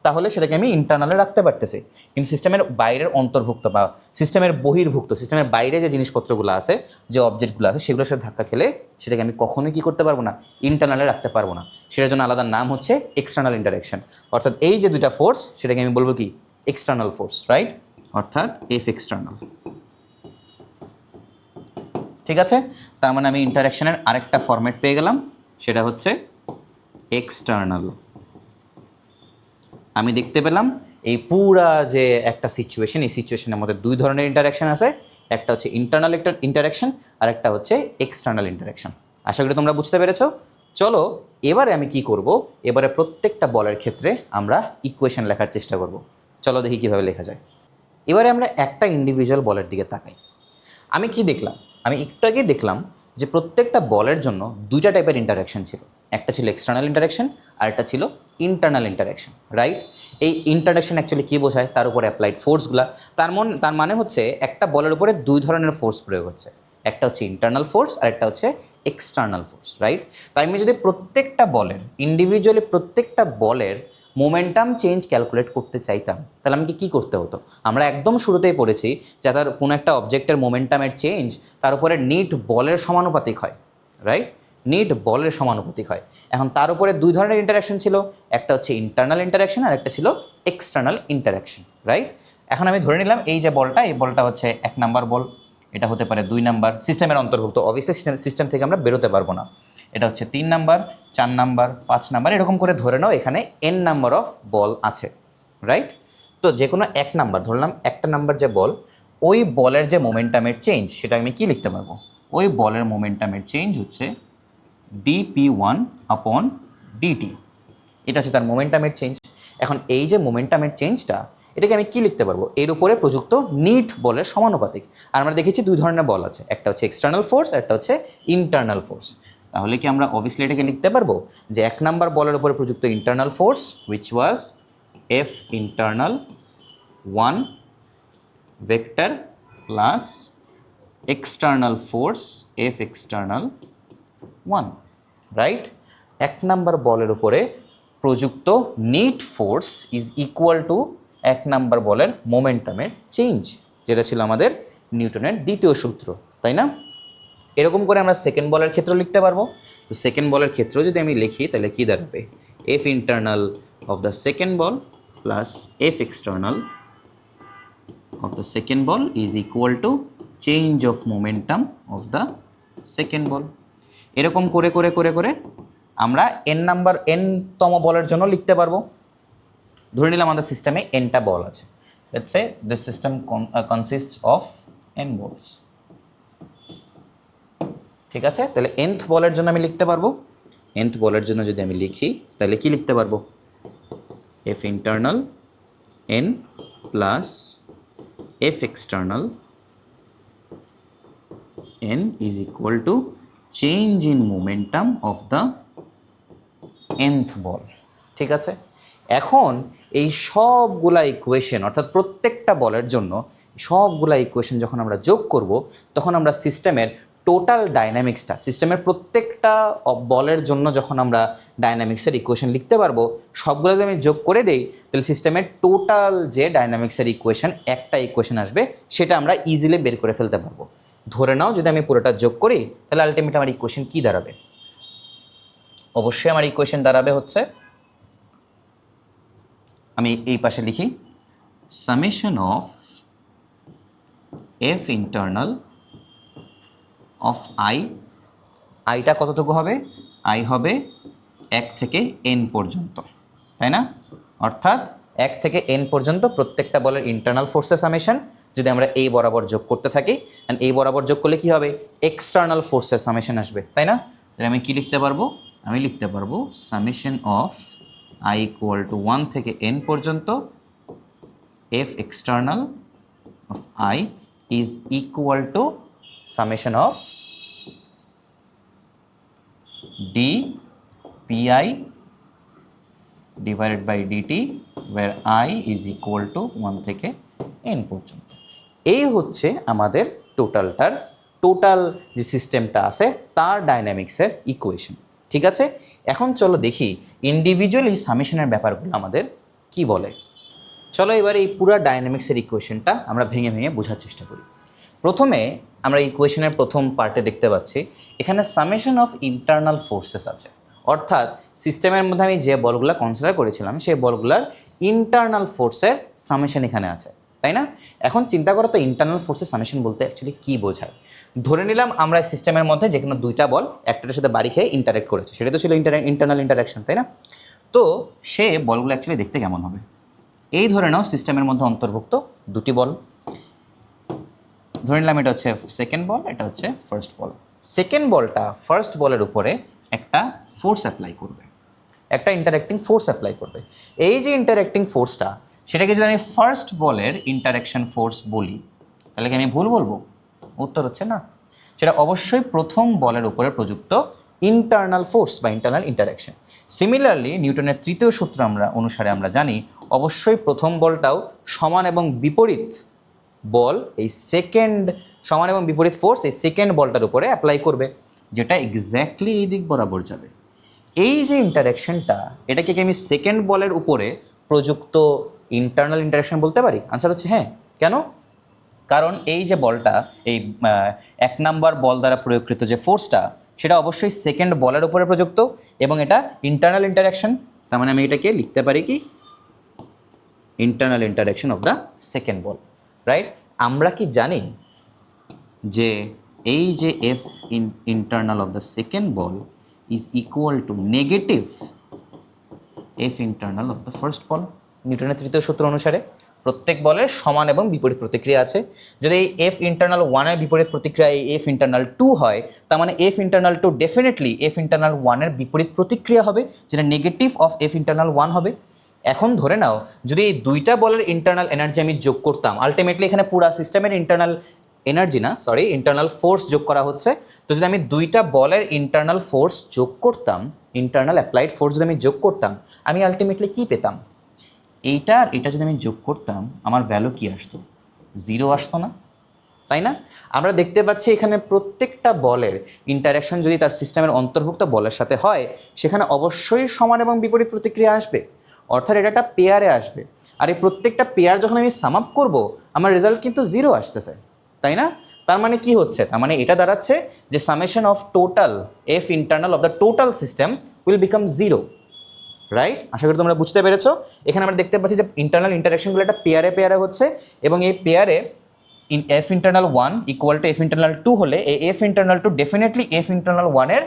তাহলে সেটাকে আমি ইন্টারনালে রাখতে পারতেছি। কিন্তু সিস্টেমের বাইরের অন্তর্ভুক্ত বা সিস্টেমের বহির্ভুক্ত, সিস্টেমের বাইরে যে জিনিসপত্রগুলো আছে, যে অবজেক্টগুলো আছে সেগুলোর সাথে ধাক্কা খেলে সেটাকে আমি কখনোই কী করতে পারবো না, ইন্টারনালে রাখতে পারবো না। সেটার জন্য আলাদা নাম হচ্ছে এক্সটার্নাল ইন্টারাকশন। অর্থাৎ এই যে দুইটা ফোর্স সেটাকে আমি বলবো কি এক্সটার্নাল ফোর্স, রাইট? অর্থাৎ এফ এক্সটার্নাল, ঠিক আছে। তার মানে আমি ইন্টারাকশনের আরেকটা ফরম্যাট পেয়ে গেলাম, সেটা হচ্ছে এক্সটার্নাল। আমি দেখতে পেলাম এই পুরা যে একটা সিচুয়েশন, এই সিচুয়েশনের মধ্যে দুই ধরনের ইন্টারাকশন আছে, একটা হচ্ছে ইন্টারনাল ইন্টারাকশন আর একটা হচ্ছে এক্সটার্নাল ইন্টারাকশন। আশা করি তোমরা বুঝতে পেরেছো। চলো এবারে আমি কি করব, এবারে প্রত্যেকটা বলের ক্ষেত্রে আমরা ইকুয়েশন লেখার চেষ্টা করব। চলো দেখি কীভাবে লেখা যায়। এবারে আমরা একটা ইন্ডিভিজুয়াল বলের দিকে তাকাই। আমি কি দেখলাম, আমি একটু আগেই দেখলাম যে প্রত্যেকটা বলের জন্য দুইটা টাইপের ইন্টারাকশন ছিল, একটা ছিল এক্সটার্নাল ইন্টারাকশন আর একটা ছিল ইন্টারনাল ইন্টারাকশন, রাইট? এই ইন্টারাকশন অ্যাকচুয়ালি কী বোঝায়, তার উপরে অ্যাপ্লাইড ফোর্সগুলা, তার মানে হচ্ছে একটা বলের উপরে দুই ধরনের ফোর্স প্রয়োগ হচ্ছে, একটা হচ্ছে ইন্টারনাল ফোর্স আর একটা হচ্ছে এক্সটার্নাল ফোর্স, রাইট? তাই আমি যদি প্রত্যেকটা বলের ইন্ডিভিজুয়ালি প্রত্যেকটা বলের মোমেন্টাম চেঞ্জ ক্যালকুলেট করতে চাইতাম, তাহলে আমাকে কী করতে হতো? আমরা একদম শুরুতেই পড়েছি যে তার কোনো একটা অবজেক্টের মোমেন্টামের চেঞ্জ তার উপরে নিট বলের সমানুপাতিক হয়, রাইট? নিট বলের সমানুপাতিক হয়। এখন তার উপরে দুই ধরনের ইন্টারাকশন ছিল, একটা হচ্ছে ইন্টারনাল ইন্টারাকশন আর একটা ছিল এক্সটার্নাল ইন্টারাকশন, রাইট? এখন আমি ধরে নিলাম এই যে বলটা, এই বলটা হচ্ছে 1 নাম্বার বল, এটা হতে পারে 2 নাম্বার, সিস্টেমের অন্তর্ভুক্ত, অবভিয়াসলি সিস্টেম থেকে আমরা বেরোতে পারবো না। এটা হচ্ছে 3 নাম্বার, 4 নাম্বার, 5 নাম্বার, এরকম করে ধরে নাও এখানে n নাম্বার অফ বল আছে, রাইট? তো যে কোনো 1 নাম্বার ধরলাম, একটা নাম্বার যে বল, ওই বলের যে মোমেন্টামের চেঞ্জ সেটা আমি কি লিখতে পারবো? ওই বলের মোমেন্টামের চেঞ্জ হচ্ছে dp1/dt, এটা হচ্ছে তার মোমেন্টামের চেঞ্জ। এখন এই যে মোমেন্টামের চেঞ্জটা, এটাকে আমি কি লিখতে পারবো? এর উপরে প্রযুক্ত নিট বলের সমানুপাতিক। আর আমরা দেখেছি দুই ধরনের বল আছে, একটা হচ্ছে এক্সটার্নাল ফোর্স, একটা হচ্ছে ইন্টারনাল ফোর্স। তাহলে কি আমরা অবভিয়াসলি এটাকে লিখতে পারবো যে 1 নাম্বার বলের উপরে প্রযুক্ত internal force which was F internal 1 vector plus external force F external 1, right? 1 number বলের উপরে প্রযুক্ত net force is equal to 1 number বলের মোমেন্টামের চেঞ্জ, যেটা ছিল আমাদের নিউটনের দ্বিতীয় সূত্র, তাই না? এরকম করে আমরা সেকেন্ড বলের ক্ষেত্রে লিখতে পারবো। তো সেকেন্ড বলের ক্ষেত্রেও যদি আমি লিখি তাহলে কী দাঁড়াবে? F internal of the second ball plus F external of the second ball is equal to change of momentum of the second ball. এরকম করে করে করে করে আমরা n বলের জন্য লিখতে পারবো। ধরে নিলাম আমাদের সিস্টেমে nটা বল আছে, let's say this system consists of n balls, ঠিক আছে? তাহলে nth বলের জন্য আমি লিখতে পারবো, nth বলের জন্য যদি আমি লিখি তাহলে কি লিখতে পারবো? F internal n plus F external n is equal to change in momentum of the nth ball, ঠিক আছে? এখন এই সবগুলা ইকুয়েশন, অর্থাৎ প্রত্যেকটা বলের জন্য সবগুলা ইকুয়েশন যখন আমরা যোগ করব, তখন আমরা সিস্টেমের টোটাল ডাইনামিক্সটা, সিস্টেমের প্রত্যেকটা বলের জন্য যখন আমরা ডাইনামিক্সের ইকুয়েশন লিখতে পারবো, সবগুলো যদি আমি যোগ করে দেই তাহলে সিস্টেমের টোটাল যে ডাইনামিক্সের ইকুয়েশন, একটা ইকুয়েশন আসবে, সেটা আমরা ইজিলি বের করে ফেলতে পারবো। ধরে নাও যদি আমি পুরোটা যোগ করি তাহলে আলটিমেট আমার ইকুয়েশন কী দাঁড়াবে? অবশ্যই আমার ইকুয়েশন দাঁড়াবে হচ্ছে, আমি এই পাশে লিখি, summation of F internal of আইটা কতটুকু হবে? আই হবে 1 থেকে n পর্যন্ত, তাই না? অর্থাৎ 1 থেকে n পর্যন্ত প্রত্যেকটা বলের ইন্টারনাল ফোর্সের সামেশন যদি আমরা এই বরাবর যোগ করতে থাকি, অ্যান্ড এই বরাবর যোগ করলে কী হবে? এক্সটার্নাল ফোর্সের সামেশন আসবে, তাই না? তাহলে আমি কি লিখতে পারবো? আমি লিখতে পারবো summation of i equal to 1 থেকে n পর্যন্ত F external of I is equal to summation of d pi divided by dt where I is equal to 1 থেকে n পর্যন্ত। এই হচ্ছে আমাদের টোটাল যে সিস্টেমটা আছে তার ডাইনামিক্সের ইকুয়েশন, ঠিক আছে? এখন চলো দেখি ইন্ডিভিজুয়াল এই সামেশনের ব্যাপারগুলো আমাদের কি বলে। চলো এবার এই পুরো ডাইনামিক্সের ইকুয়েশনটা আমরা ভেঙে ভেঙে বোঝার চেষ্টা করি। প্রথমে আমরা ইকুয়েশনের প্রথম পার্টে দেখতে পাচ্ছি এখানে সামেশন অফ ইন্টারনাল ফোর্সেস আছে, অর্থাৎ সিস্টেমের মধ্যে আমি যে বলগুলো কনসিডার করেছিলাম সেই বলগুলোর ইন্টারনাল ফোর্সের সামেশন এখানে আছে, তাই না? এখন চিন্তা করো তো ইন্টারনাল ফোর্সের সামেশন বলতে অ্যাকচুয়ালি কী বোঝায়। ধরে নিলাম আমরা সিস্টেমের মধ্যে যে কোনো দুইটা বল একটার সাথে বাড়ি খেয়ে ইন্টারেক্ট করেছে, সেটা তো ছিল ইন্টারনাল ইন্টারাকশন, তাই না? তো সে বলগুলো অ্যাকচুয়ালি দেখতে কেমন হবে? এই ধরে নাও সিস্টেমের মধ্যে অন্তর্ভুক্ত দুটি বল, ধরে নিলাম এটা হচ্ছে সেকেন্ড বল, এটা হচ্ছে ফার্স্ট বল। সেকেন্ড বলটা ফার্স্ট বলের উপরে একটা ফোর্স অ্যাপ্লাই করবে, একটা ইন্টারেক্টিং ফোর্স অ্যাপ্লাই করবে। এই যে ইন্টারেক্টিং ফোর্সটা, সেটাকে যদি আমি ফার্স্ট বলের ইন্টারেকশন ফোর্স বলি, তাহলে কি আমি ভুল বলবো? উত্তর হচ্ছে না, সেটা অবশ্যই প্রথম বলের উপরে প্রযুক্ত ইন্টারনাল ফোর্স বা ইন্টারনাল ইন্টারাকশন। সিমিলারলি নিউটনের তৃতীয় সূত্র অনুসারে আমরা জানি অবশ্যই প্রথম বলটাও সমান এবং বিপরীত বল, এই সেকেন্ড সমান এবং বিপরীত ফোর্স এই সেকেন্ড বলটার উপরে অ্যাপ্লাই করবে, যেটা এক্স্যাক্টলি এই দিক বরাবর যাবে। এই যে ইন্টারাকশনটা, এটাকে কি আমি সেকেন্ড বলের উপরে প্রযুক্ত ইন্টারনাল ইন্টারাকশন বলতে পারি? আনসার হচ্ছে হ্যাঁ। কেন? কারণ এই যে বলটা, এই এক নাম্বার বল দ্বারা প্রয়োগকৃত যে ফোর্সটা, সেটা অবশ্যই সেকেন্ড বলের উপরে প্রযুক্ত এবং এটা ইন্টারনাল ইন্টারাকশন। তার মানে আমি এটাকে লিখতে পারি কি internal interaction of the second ball, right? আমরা কি জানি যে এই যে F internal of the second ball is equal to negative F internal of the first ball. নিউটনের তৃতীয় সূত্র অনুসারে প্রত্যেক বলের সমান এবং বিপরীত প্রতিক্রিয়া আছে। যদি এই এফ ইন্টারনাল ওয়ানের বিপরীত প্রতিক্রিয়া এই এফ ইন্টারনাল টু হয়, তার মানে F internal two definitely F internal ওয়ানের বিপরীত প্রতিক্রিয়া হবে, যেটা negative of F internal one হবে। এখন ধরে নাও যদি এই দুইটা বলের ইন্টারনাল এনার্জি আমি যোগ করতাম, আলটিমেটলি এখানে পুরা সিস্টেমের ইন্টারনাল এনার্জি না, সরি, ইন্টারনাল ফোর্স যোগ করা হচ্ছে। তো যদি আমি দুইটা বলের ইন্টারনাল ফোর্স যোগ করতাম, ইন্টারনাল অ্যাপ্লাইড ফোর্স যদি আমি যোগ করতাম, আমি আলটিমেটলি কী পেতাম? এইটা আর এটা যদি আমি যোগ করতাম, আমার ভ্যালু কী আসতো? 0 আসতো না, তাই না? আমরা দেখতে পাচ্ছি এখানে প্রত্যেকটা বলের ইন্টারাকশন যদি তার সিস্টেমের অন্তর্ভুক্ত বলের সাথে হয়, সেখানে অবশ্যই সমান এবং বিপরীত প্রতিক্রিয়া আসবে, অর্থাৎ এটা একটা পেয়ারে আসবে। আর এই প্রত্যেকটা পেয়ার যখন আমি সাম আপ করবো, আমার রেজাল্ট কিন্তু 0 আসতেছে, তাই না? তার মানে কি হচ্ছে? তার মানে এটা দাঁড়াচ্ছে যে summation of total F internal of the total system will become 0, right? আশা করি তোমরা বুঝতে পেরেছো। এখানে আমরা দেখতে পাচ্ছি যে ইন্টারনাল ইন্টারাকশনগুলো একটা পেয়ারে পেয়ারে হচ্ছে এবং এই পেয়ারে F internal one equal to F internal two হলে এই F internal two definitely F internal ওয়ানের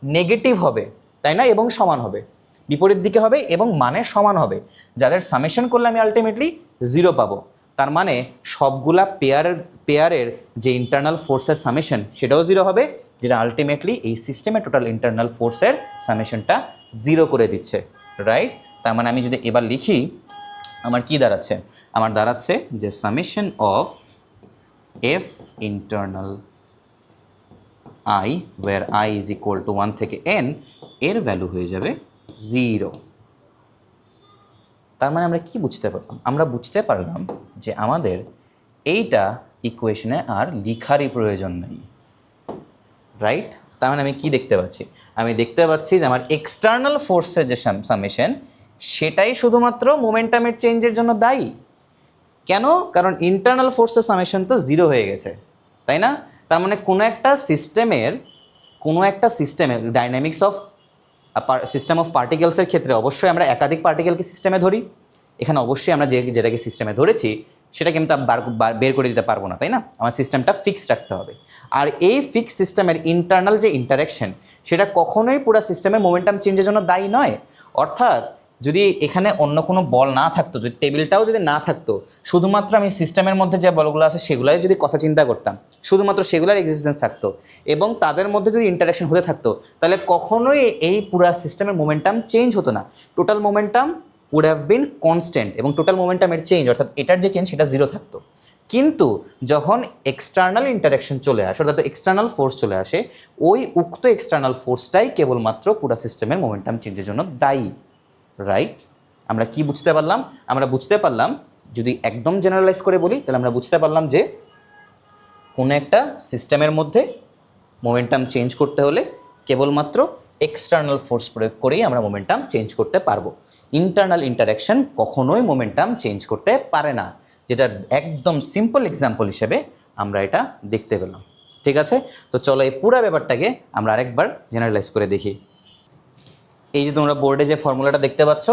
নেগেটিভ হবে, তাই না? এবং সমান হবে, বিপরীত দিকে হবে এবং মানে সমান হবে, যাদের সামেশন করলে আমি আলটিমেটলি 0 পাবো। তার মানে সবগুলা পেয়ারের যে ইন্টারনাল ফোর্সের সামেশন সেটাও 0 হবে, যেটা আলটিমেটলি এই সিস্টেমে টোটাল ইন্টারনাল ফোর্সের সামেশনটা 0 করে দিচ্ছে, রাইট? তার মানে আমি যদি এবার লিখি, আমার কি দাঁড়াচ্ছে? আমার দাঁড়াচ্ছে যে summation of F internal I, where I is equal to 1 থেকে n, এর ভ্যালু হয়ে যাবে 0। তার মানে আমরা কি বুঝতে পারলাম? আমরা বুঝতে পারলাম যে আমাদের এইটা ইকুয়েশনে আর লিখারই প্রয়োজন নেই, রাইট? তার মানে আমি কি দেখতে পাচ্ছি? আমি দেখতে পাচ্ছি যে আমার এক্সটার্নাল ফোর্সের যে সামেশন, সেটাই শুধুমাত্র মোমেন্টামের চেঞ্জের জন্য দায়ী। কেন? কারণ ইন্টারনাল ফোর্সের সামেশন তো 0 হয়ে গেছে, তাই না? তার মানে কোনো একটা সিস্টেমের ডাইনামিক্স অফ সিস্টেম অফ পার্টিকেলসের ক্ষেত্রে অবশ্যই আমরা একাধিক পার্টিকেলকে সিস্টেমে ধরি। এখানে অবশ্যই আমরা যেটাকে সিস্টেমে ধরেছি সেটাকে আমি তো বের করে দিতে পারবো না, তাই না? আমার সিস্টেমটা ফিক্সড রাখতে হবে। আর এই ফিক্স সিস্টেমের ইন্টারনাল যে ইন্টারাকশন, সেটা কখনোই পুরো সিস্টেমের মোমেন্টাম চেঞ্জের জন্য দায়ী নয়। অর্থাৎ যদি এখানে অন্য কোনো বল না থাকতো, যদি টেবিলটাও যদি না থাকতো, শুধুমাত্র আমি সিস্টেমের মধ্যে যে বলগুলো আছে সেগুলাই যদি কথা চিন্তা করতাম, শুধুমাত্র সেগুলোর এক্সিস্টেন্স থাকতো এবং তাদের মধ্যে যদি ইন্টারাকশন হতে থাকতো, তাহলে কখনোই এই পুরা সিস্টেমের মোমেন্টাম চেঞ্জ হতো না। Total momentum would have been constant এবং টোটাল মোমেন্টামের চেঞ্জ, অর্থাৎ এটার যে চেঞ্জ সেটা 0 থাকতো। কিন্তু যখন এক্সটার্নাল ইন্টারাকশন চলে আসে, অর্থাৎ এক্সটার্নাল ফোর্স চলে আসে, ওই উক্ত এক্সটার্নাল ফোর্সটাই কেবলমাত্র পুরা সিস্টেমের মোমেন্টাম চেঞ্জের জন্য দায়ী, রাইট? আমরা কি বুঝতে পারলাম? আমরা বুঝতে পারলাম, যদি একদম জেনারেলাইজ করে বলি, তাহলে আমরা বুঝতে পারলাম যে কোনো একটা সিস্টেমের মধ্যে মোমেন্টাম চেঞ্জ করতে হলে কেবলমাত্র এক্সটার্নাল ফোর্স প্রয়োগ করেই আমরা মোমেন্টাম চেঞ্জ করতে পারবো। ইন্টারনাল ইন্টারাকশন কখনোই মোমেন্টাম চেঞ্জ করতে পারে না, যেটা একদম সিম্পল এক্সাম্পল হিসেবে আমরা এটা দেখতে পেলাম। ঠিক আছে, তো চলো এই পুরো ব্যাপারটাকে আমরা আরেকবার জেনারেলাইজ করে দেখি। এই যে তোমরা বোর্ডে যে ফর্মুলাটা দেখতে পাচ্ছ,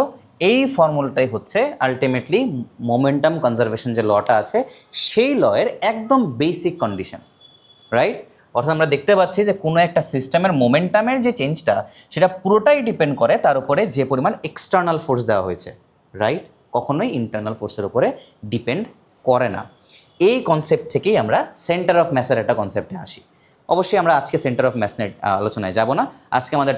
এই ফর্মুলাটাই হচ্ছে আলটিমেটলি মোমেন্টাম কনজারভেশন যে লটা আছে সেই লয়ের একদম বেসিক কন্ডিশন, রাইট? অর্থাৎ আমরা দেখতে পাচ্ছি যে কোনো একটা সিস্টেমের মোমেন্টামের যে চেঞ্জটা, সেটা পুরোটাই ডিপেন্ড করে তার উপরে যে পরিমাণ এক্সটার্নাল ফোর্স দেওয়া হয়েছে, রাইট? কখনোই ইন্টারনাল ফোর্সের উপরে ডিপেন্ড করে না। এই কনসেপ্ট থেকেই আমরা সেন্টার অফ ম্যাসের একটা কনসেপ্টে আসি। অবশ্যই আমরা আজকে সেন্টার অফ ম্যাস নিয়ে আলোচনায় যাব না, আজকে আমাদের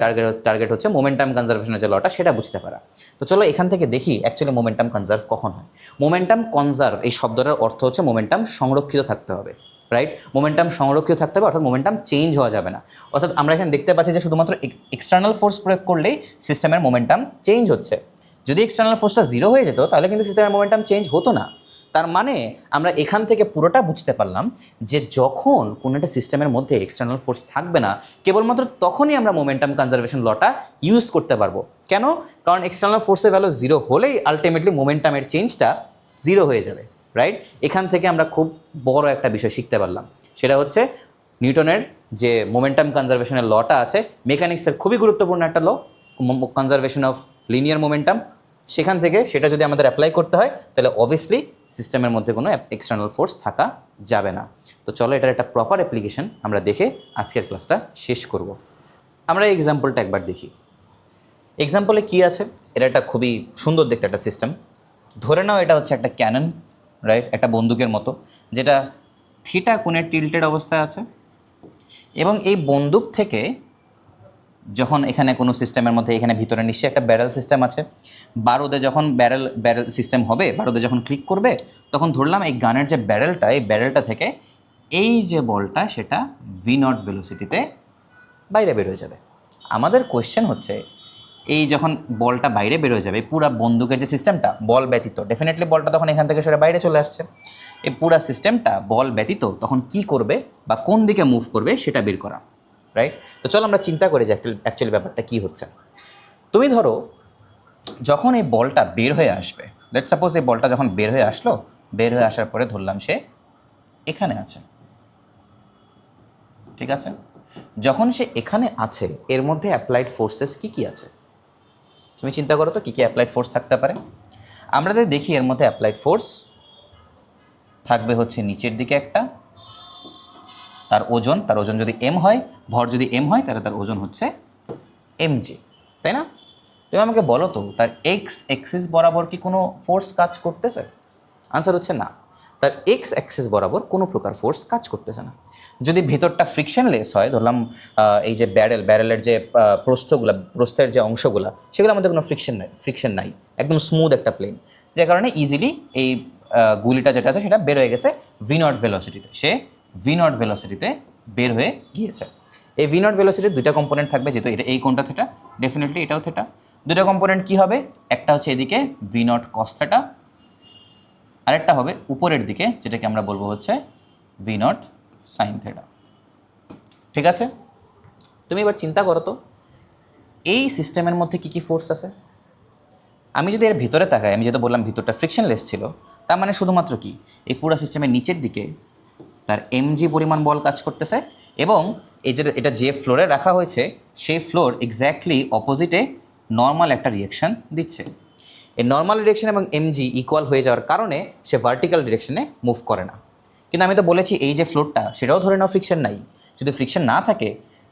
টার্গেট হচ্ছে মোমেন্টাম কনজারভেশনের যে লটা সেটা বুঝতে পারা। তো চলো এখান থেকে দেখি অ্যাকচুয়ালি মোমেন্টাম কনজার্ভ কখন হয়। মোমেন্টাম কনজার্ভ এই শব্দটার অর্থ হচ্ছে মোমেন্টাম সংরক্ষিত থাকতে হবে, রাইট? মোমেন্টাম সংরক্ষিত থাকতে হবে, অর্থাৎ মোমেন্টাম চেঞ্জ হওয়া যাবে না। অর্থাৎ আমরা এখানে দেখতে পাচ্ছি যে শুধুমাত্র এক্সটার্নাল ফোর্স প্রয়োগ করলেই সিস্টেমের মোমেন্টাম চেঞ্জ হচ্ছে। যদি এক্সটার্নাল ফোর্সটা জিরো হয়ে যেত তাহলে কিন্তু সিস্টেমের মোমেন্টাম চেঞ্জ হতো না। তার মানে আমরা এখান থেকে পুরোটা বুঝতে পারলাম যে যখন কোনো একটা সিস্টেমের মধ্যে এক্সটার্নাল ফোর্স থাকবে না, কেবলমাত্র তখনই আমরা মোমেন্টাম কনজারভেশন লটা ইউজ করতে পারবো। কেন? কারণ এক্সটার্নাল ফোর্সের ভ্যালু জিরো হলেই আলটিমেটলি মোমেন্টামের চেঞ্জটা জিরো হয়ে যাবে, রাইট? এখান থেকে আমরা খুব বড় একটা বিষয় শিখতে পারলাম, সেটা হচ্ছে নিউটনের যে মোমেন্টাম কনজারভেশনের লটা আছে, মেকানিক্সের খুবই গুরুত্বপূর্ণ একটা ল, কনজারভেশন অফ লিনিয়ার মোমেন্টাম। সেখান থেকে সেটা যদি আমাদের অ্যাপ্লাই করতে হয় তাহলে অবভিয়াসলি সিস্টেমের মধ্যে কোনো এক্সটার্নাল ফোর্স থাকা যাবে না। তো চলো এটার একটা প্রপার অ্যাপ্লিকেশন আমরা দেখে আজকের ক্লাসটা শেষ করব। আমরা এই এক্সাম্পলটা একবার দেখি। এক্সাম্পলে কী আছে? এটা একটা খুবই সুন্দর দেখতে একটা সিস্টেম। ধরে নাও এটা হচ্ছে একটা ক্যানন, রাইট? একটা বন্দুকের মতো, যেটা থিটা কোণের টিল্টেড অবস্থায় আছে, এবং এই বন্দুক থেকে যখন এখানে কোনো সিস্টেমের মধ্যে এখানে ভিতরে নিশ্চয়ই একটা ব্যারেল সিস্টেম আছে, বারুদে যখন ব্যারেল সিস্টেম হবে, বারুদে যখন ক্লিক করবে তখন ধরলাম এই গানের যে ব্যারেলটা, এই ব্যারেলটা থেকে এই যে বলটা সেটা v0 ভেলোসিটিতে বাইরে বেরোয় যাবে। আমাদের কোয়েশ্চেন হচ্ছে এই যখন বলটা বাইরে বেরোয় যাবে, পুরা বন্দুকের যে সিস্টেমটা বল ব্যতীত, ডেফিনেটলি বলটা তখন এখান থেকে সরে বাইরে চলে আসছে, এই পুরা সিস্টেমটা বল ব্যতীত তখন কি করবে বা কোন দিকে মুভ করবে সেটা বের করা, রাইট? তো চলো আমরা চিন্তা করি যে অ্যাকচুয়ালি ব্যাপারটা কী হচ্ছে। তুমি ধরো যখন এই বলটা বের হয়ে আসবে, লেট সাপোজ এই বলটা যখন বের হয়ে আসলো, বের হয়ে আসার পরে ধরলাম সে এখানে আছে, ঠিক আছে? যখন সে এখানে আছে এর মধ্যে অ্যাপ্লাইড ফোর্সেস কী কী আছে? তুমি চিন্তা করো তো কী কী অ্যাপ্লাইড ফোর্স থাকতে পারে। আমরা যদি দেখি এর মধ্যে অ্যাপ্লাইড ফোর্স থাকবে হচ্ছে নিচের দিকে একটা, তার ওজন যদি এম হয়, ভর যদি এম হয় তাহলে তার ওজন হচ্ছে mg, তাই না? তুমি আমাকে বলো তো তার এক্স অ্যাক্সিস বরাবর কি কোনো ফোর্স কাজ করতেছে? আনসার হচ্ছে না, তার এক্স অ্যাক্সিস বরাবর কোনো প্রকার ফোর্স কাজ করতেছে না। যদি ভেতরটা ফ্রিকশনলেস হয়, ধরলাম এই যে ব্যারেলের যে প্রস্থের যে অংশগুলো সেগুলোর মধ্যে কোনো ফ্রিকশন নাই, একদম স্মুথ একটা প্লেন, যে কারণে ইজিলি এই গুলিটা যেটা আছে সেটা বের হয়ে গেছে v0 ভেলোসিটিতে, সে v0 ভেলোসিটিতে বের হয়ে গিয়েছে। এই v0 ভেলোসিটির দুইটা কম্পোনেন্ট থাকবে, যেহেতু এটা এই কোণটা থেটা, ডেফিনেটলি এটাও থেটা। দুটো কম্পোনেন্ট কী হবে? একটা হচ্ছে এদিকে v0 cos থেটা, আরেকটা হবে উপরের দিকে যেটাকে আমরা বলবো হচ্ছে v0 sin থেটা, ঠিক আছে? তুমি এবার চিন্তা করো তো এই সিস্টেমের মধ্যে কী কী ফোর্স আছে। আমি যদি এর ভিতরে তাকাই, আমি যেটা বললাম ভিতরটা ফ্রিকশনলেস ছিল, তার মানে শুধুমাত্র কি এই পুরো সিস্টেমের নিচের দিকে তার mg পরিমাণ বল কাজ করতেছে, এবং এই যে এটা যে ফ্লোরে রাখা হয়েছে সেই ফ্লোর এক্স্যাক্টলি অপোজিটে নর্মাল একটা রিয়েকশান দিচ্ছে। এই নর্মাল ডিরেকশন এবং mg ইকুয়াল হয়ে যাওয়ার কারণে সে ভার্টিক্যাল ডিরেকশনে মুভ করে না। কিন্তু আমি তো বলেছি এই যে ফ্লোরটা সেটাও ধরে নাও ফ্রিকশন নাই। যদি ফ্রিকশন না থাকে,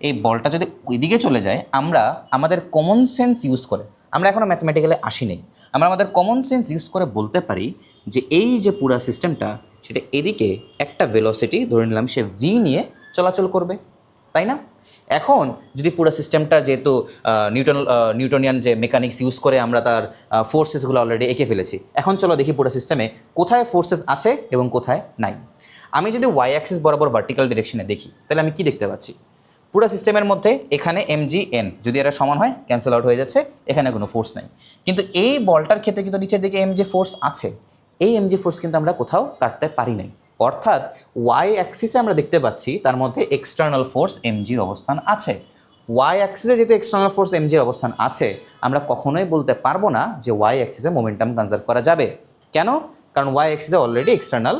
এই বলটা যদি ওইদিকে চলে যায়, আমরা আমাদের কমন সেন্স ইউজ করে, আমরা এখনও ম্যাথমেটিক্যালে আসি নেই, আমরা আমাদের কমন সেন্স ইউজ করে বলতে পারি যে এই যে পুরা সিস্টেমটা সেটা এদিকে একটা ভেলোসিটি ধরে নিলাম সে v নিয়ে চলাচল করবে, তাই না? এখন যদি পুরো সিস্টেমটা যেহেতু নিউটনিয়ান যে মেকানিক্স ইউজ করে আমরা তার ফোর্সেসগুলো অলরেডি এঁকে ফেলেছি, এখন চলো দেখি পুরো সিস্টেমে কোথায় ফোর্সেস আছে এবং কোথায় নাই। আমি যদি ওয়াই অ্যাক্সিস বরাবর ভার্টিক্যাল ডিরেকশনে দেখি তাহলে আমি কি দেখতে পাচ্ছি? পুরো সিস্টেমের মধ্যে এখানে mg n যদি এরা সমান হয় ক্যান্সেল আউট হয়ে যাচ্ছে, এখানে কোনো ফোর্স নাই। কিন্তু এই বলটার ক্ষেত্রে কিন্তু নিচের দিকে mg ফোর্স আছে, এই mg ফোর্স কিন্তু আমরা কোথাও কাটতে পারি নাই। অর্থাৎ ওয়াই অ্যাক্সিসে আমরা দেখতে পাচ্ছি তার মধ্যে এক্সটার্নাল ফোর্স mgর অবস্থান আছে। ওয়াই অ্যাক্সিসে যেহেতু এক্সটার্নাল ফোর্স mgর অবস্থান আছে, আমরা কখনোই বলতে পারবো না যে ওয়াই অ্যাক্সিসে মোমেন্টাম কনজার্ভ করা যাবে। কেন? কারণ ওয়াই অ্যাক্সিসে অলরেডি এক্সটার্নাল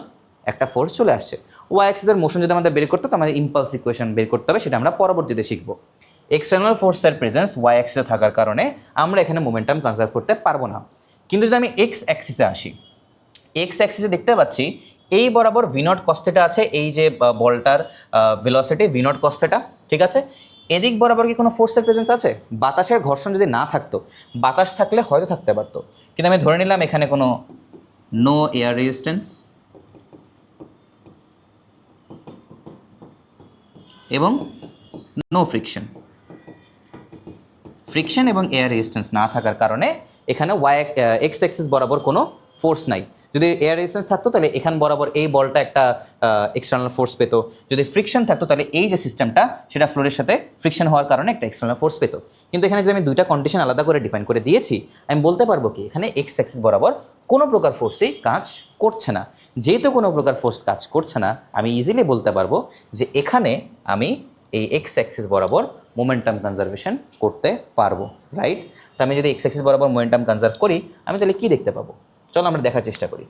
একটা ফোর্স চলে আসছে। ওয়াই অ্যাক্সিসের মোশন যদি আমাদের বের করতে তো আমাদের ইম্পালস ইকুয়েশন বের করতে হবে, সেটা আমরা পরবর্তীতে শিখব। এক্সটার্নাল ফোর্সের প্রেজেন্স ওয়াই অ্যাক্সিসে থাকার কারণে আমরা এখানে মোমেন্টাম কনজার্ভ করতে পারবো না। কিন্তু যদি আমি এক্স অ্যাক্সিসে আসি, এক্স অ্যাক্সিসে দেখতে পাচ্ছি এই বরাবর v0 cos θ আছে, এই যে বলটার ভেলোসিটি v0 cos θ, ঠিক আছে? এদিক বরাবর কি কোনো ফোর্সের প্রেজেন্স আছে? বাতাসের ঘর্ষণ যদি না থাকতো, বাতাস থাকলে হয়তো থাকতে পারতো, কিন্তু আমি ধরে নিলাম এখানে কোনো নো এয়ার রেজিস্ট্যান্স এবং নো ফ্রিকশন। ফ্রিকশন এবং এয়ার রেজিস্ট্যান্স না থাকার কারণে এখানে এক্স অ্যাক্সিস বরাবর কোনো ফোর্স নাই। যদি এয়ার রেজিস্ট্যান্স থাকতো তাহলে এখান বরাবর এই বলটা একটা এক্সটার্নাল ফোর্স পেত। যদি ফ্রিকশন থাকতো তাহলে এই যে সিস্টেমটা সেটা ফ্লোরের সাথে ফ্রিকশন হওয়ার কারণে একটা এক্সটার্নাল ফোর্স পেত। কিন্তু এখানে যদি আমি দুইটা কন্ডিশন আলাদা করে ডিফাইন করে দিয়েছি, আমি বলতে পারবো কি এখানে এক্স অ্যাক্সিস বরাবর কোনো প্রকার ফোর্সই কাজ করছে না। যেহেতু কোনো প্রকার ফোর্স কাজ করছে না, আমি ইজিলি বলতে পারবো যে এখানে আমি এই এক্স অ্যাক্সিস বরাবর মোমেন্টাম কনজারভেশন করতে পারবো, রাইট? তো আমি যদি এক্স অ্যাক্সিস বরাবর মোমেন্টাম কনজার্ভ করি, আমি তাহলে কী দেখতে পাবো? চলো আমরা দেখার চেষ্টা করি।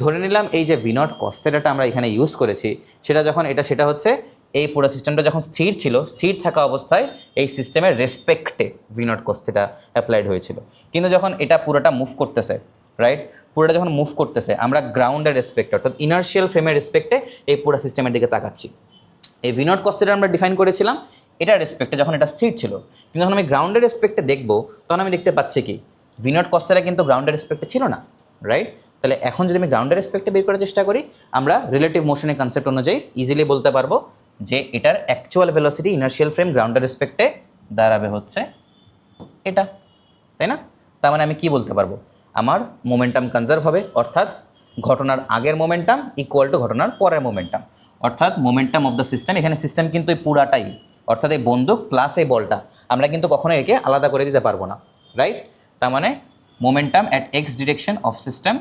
ধরে নিলাম এই যে ভি নট কস থিটাটা আমরা এখানে ইউজ করেছি, সেটা হচ্ছে এই পুরো সিস্টেমটা যখন স্থির ছিল, স্থির থাকা অবস্থায় এই সিস্টেমের রেসপেক্টে V naught cos theta applied হয়েছিল। কিন্তু যখন এটা পুরোটা মুভ করতেছে, রাইট, পুরোটা যখন মুভ করতেছে, আমরা গ্রাউন্ডের রেসপেক্টে অর্থাৎ ইনার্শিয়াল ফ্রেমের রেসপেক্টে এই পুরো সিস্টেমের দিকে তাকাচ্ছি। এই ভি নট কস থিটা আমরা ডিফাইন করেছিলাম এটার রেসপেক্টে যখন এটা স্থির ছিল, কিন্তু যখন আমি গ্রাউন্ডের রেসপেক্টে দেখবো তখন আমি দেখতে পাচ্ছি কি ভি নট কস থিটা কিন্তু গ্রাউন্ডের রেসপেক্টে ছিল না, রাইট? তাহলে এখন যদি আমি গ্রাউন্ডের রেসপেক্টে বের করার চেষ্টা করি, আমরা রিলেটিভ মোশনের কনসেপ্ট অনুযায়ী ইজিলি বলতে পারবো যে এটার অ্যাকচুয়াল ভেলোসিটি ইনার্শিয়াল ফ্রেম গ্রাউন্ডের রেসপেক্টে দাঁড়াবে হচ্ছে এটা, তাই না? তার মানে আমি কি বলতে পারবো, আমার মোমেন্টাম কনজার্ভ হবে, অর্থাৎ ঘটনার আগের মোমেন্টাম ইকুয়াল টু ঘটনার পরের মোমেন্টাম, অর্থাৎ মোমেন্টাম অফ দ্য সিস্টেম। এখানে সিস্টেম কিন্তু এই পুরাটাই, অর্থাৎ এই বন্দুক প্লাস এই বলটা আমরা কিন্তু কখনো একে আলাদা করে দিতে পারবো না, রাইট? তার মানে momentum at x direction of system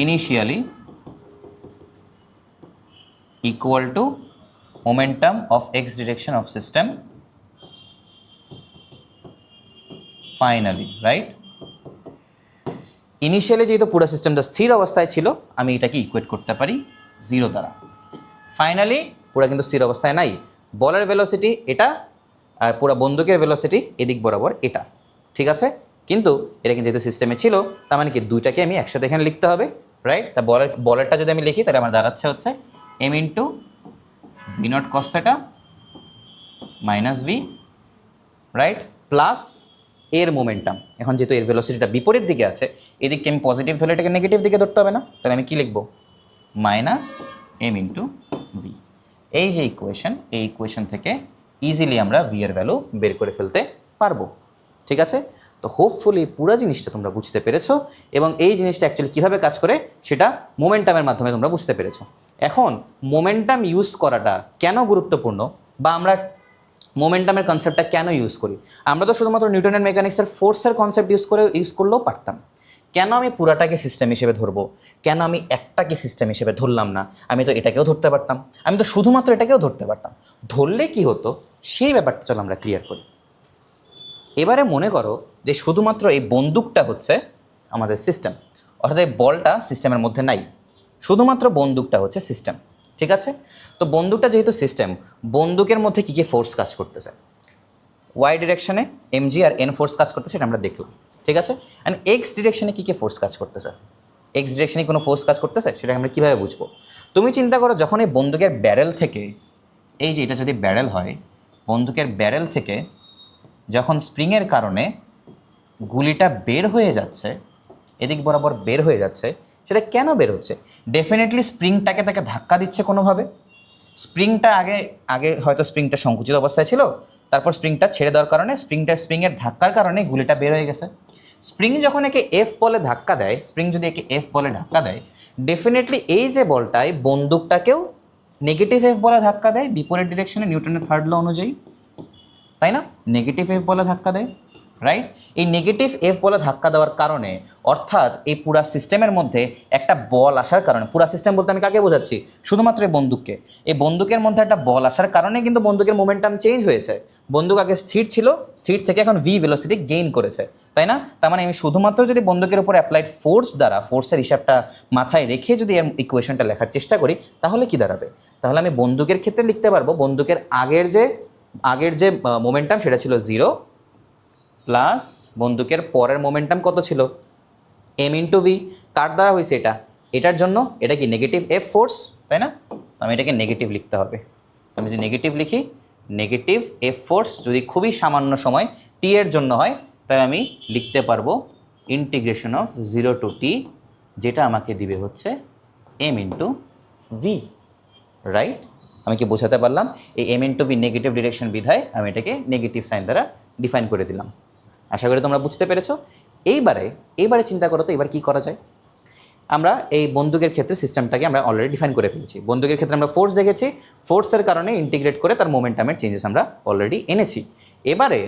initially equal to momentum of x direction of system finally, right? Initially যেহেতু পুরো সিস্টেমটা স্থির অবস্থায় ছিল, আমি এটাকে ইকুয়েট করতে পারি 0 দ্বারা। ফাইনালি পুরো কিন্তু স্থির অবস্থায় নাই, বলের ভেলোসিটি এটা আর পুরো বন্দুকের ভেলোসিটি এদিক বরাবর এটা, ঠিক আছে? কিন্তু এটা কিন্তু যেহেতু সিস্টেমে ছিল, তার মানে কি দুইটাকে আমি একসাথে এখানে লিখতে হবে, রাইট? তা বলেরটা যদি আমি লিখি তাহলে আমার দাঁড়াচ্ছে হচ্ছে M into V naught cos theta minus V, right, plus এর মোমেন্টাম। এখন যেহেতু এর ভেলোসিটিটা বিপরীত দিকে আছে, এদিককে আমি পজিটিভ ধরলে এটাকে নেগেটিভ দিকে ধরতে হবে না, তাহলে আমি কী লিখবো? Minus M into V. এই যে ইকুয়েশন, এই ইকুয়েশন থেকে ইজিলি আমরা ভি এর ভ্যালু বের করে ফেলতে পারবো, ঠিক আছে? তো হোপফুলি পুরো জিনিসটা তোমরা বুঝতে পেরেছো, এবং এই জিনিসটা অ্যাকচুয়ালি কীভাবে কাজ করে সেটা মোমেন্টামের মাধ্যমে তোমরা বুঝতে পেরেছো। এখন মোমেন্টাম ইউজ করাটা কেন গুরুত্বপূর্ণ, বা আমরা মোমেন্টামের কনসেপ্টটা কেন ইউজ করি? আমরা তো শুধুমাত্র নিউটনের মেকানিক্সের ফোর্সের কনসেপ্ট ইউজ করলেও পারতাম। কেন আমি পুরাটাকে সিস্টেম হিসেবে ধরবো? কেন আমি একটাকে সিস্টেম হিসেবে ধরলাম না? আমি তো এটাকেও ধরতে পারতাম, আমি তো শুধুমাত্র এটাকেও ধরতে পারতাম। ধরলে কি হতো সেই ব্যাপারটা চলো আমরা ক্লিয়ার করি। এবারে মনে করো যে শুধুমাত্র এই বন্দুকটা হচ্ছে আমাদের সিস্টেম, অর্থাৎ এই বলটা সিস্টেমের মধ্যে নাই, শুধুমাত্র বন্দুকটা হচ্ছে সিস্টেম, ঠিক আছে? তো বন্দুকটা যেহেতু সিস্টেম, বন্দুকের মধ্যে কী কী ফোর্স কাজ করতেছে? ওয়াই ডিরেকশনে এমজি আর এন ফোর্স কাজ করতেছে, এটা আমরা দেখলাম, ঠিক আছে? অ্যান্ড এক্স ডিরেকশনে কী কী ফোর্স কাজ করতেছে? এক্স ডিরেকশনে কোনো ফোর্স কাজ করতেছে সেটা আমরা কীভাবে বুঝবো? তুমি চিন্তা করো, যখন এই বন্দুকের ব্যারেল থেকে, এই যে এটা যদি ব্যারেল হয়, বন্দুকের ব্যারেল থেকে যখন স্প্রিংয়ের কারণে গুলিটা বের হয়ে যাচ্ছে, এদিক বরাবর বের হয়ে যাচ্ছে, সেটা কেন বের হচ্ছে? ডেফিনেটলি স্প্রিংটাকে তাকে ধাক্কা দিচ্ছে কোনোভাবে। স্প্রিংটা আগে হয়তো স্প্রিংটা সংকুচিত অবস্থায় ছিল, তারপর স্প্রিংটা ছেড়ে দেওয়ার কারণে স্প্রিংয়ের ধাক্কার কারণে গুলিটা বের হয়ে গেছে। স্প্রিং যখন একে এফ বলে ধাক্কা দেয়, স্প্রিং যদি একে এফ বলে ধাক্কা দেয়, ডেফিনেটলি এই যে বলটায় বন্দুকটাকেও নেগেটিভ এফ বলে ধাক্কা দেয়, বিপরীত ডিরেকশনে নিউটনের থার্ড ল অনুযায়ী, তাই না? নেগেটিভ এফ বলে ধাক্কা দেয়, রাইট? এই নেগেটিভ এফ বলে ধাক্কা দেওয়ার কারণে, অর্থাৎ এই পুরা সিস্টেমের মধ্যে একটা বল আসার কারণে, পুরা সিস্টেম বলতে আমি কাকে বোঝাচ্ছি? শুধুমাত্র এই বন্দুককে। এই বন্দুকের মধ্যে একটা বল আসার কারণে কিন্তু বন্দুকের মোমেন্টাম চেঞ্জ হয়েছে। বন্দুক আগে স্থির ছিল, স্থির থেকে এখন ভি ভেলোসিটি গেইন করেছে, তাই না? তার মানে আমি শুধুমাত্র যদি বন্দুকের উপর অ্যাপ্লাইড ফোর্স দ্বারা, ফোর্সের হিসাবটা মাথায় রেখে যদি এর ইকুয়েশনটা লেখার চেষ্টা করি, তাহলে কি দাঁড়াবে? তাহলে আমি বন্দুকের ক্ষেত্রে লিখতে পারবো, বন্দুকের আগের যে মোমেন্টাম সেটা ছিল 0, প্লাস বন্দুকের পরের মোমেন্টাম কত ছিল? M into V. কার দ্বারা হয়েছে এটা? এটার জন্য এটা কি নেগেটিভ এফ ফোর্স, তাই না? আমি এটাকে নেগেটিভ লিখতে হবে, আমি যদি নেগেটিভ লিখি, নেগেটিভ এফ ফোর্স যদি খুবই সামান্য সময় টি এর জন্য হয়, তাহলে আমি লিখতে পারবো ইন্টিগ্রেশন অফ 0 to t, যেটা আমাকে দিবে হচ্ছে m ইন্টু ভি, রাইট? আমি কি বোঝাতে পারলাম? এই m into V negative direction বিধায় আমি এটাকে নেগেটিভ সাইন দ্বারা ডিফাইন করে দিলাম। আশা করি তোমরা বুঝতে পেরেছো। এইবারে চিন্তা করো তো এবার কি করা যায়। আমরা এই বন্দুকের ক্ষেত্রে সিস্টেমটাকে আমরা অলরেডি ডিফাইন করে ফেলেছি। বন্দুকের ক্ষেত্রে আমরা ফোর্স দেখেছি, ফোর্সের কারণে ইন্টিগ্রেট করে তার মোমেন্টামের চেঞ্জেস আমরা অলরেডি এনেছি। এবারে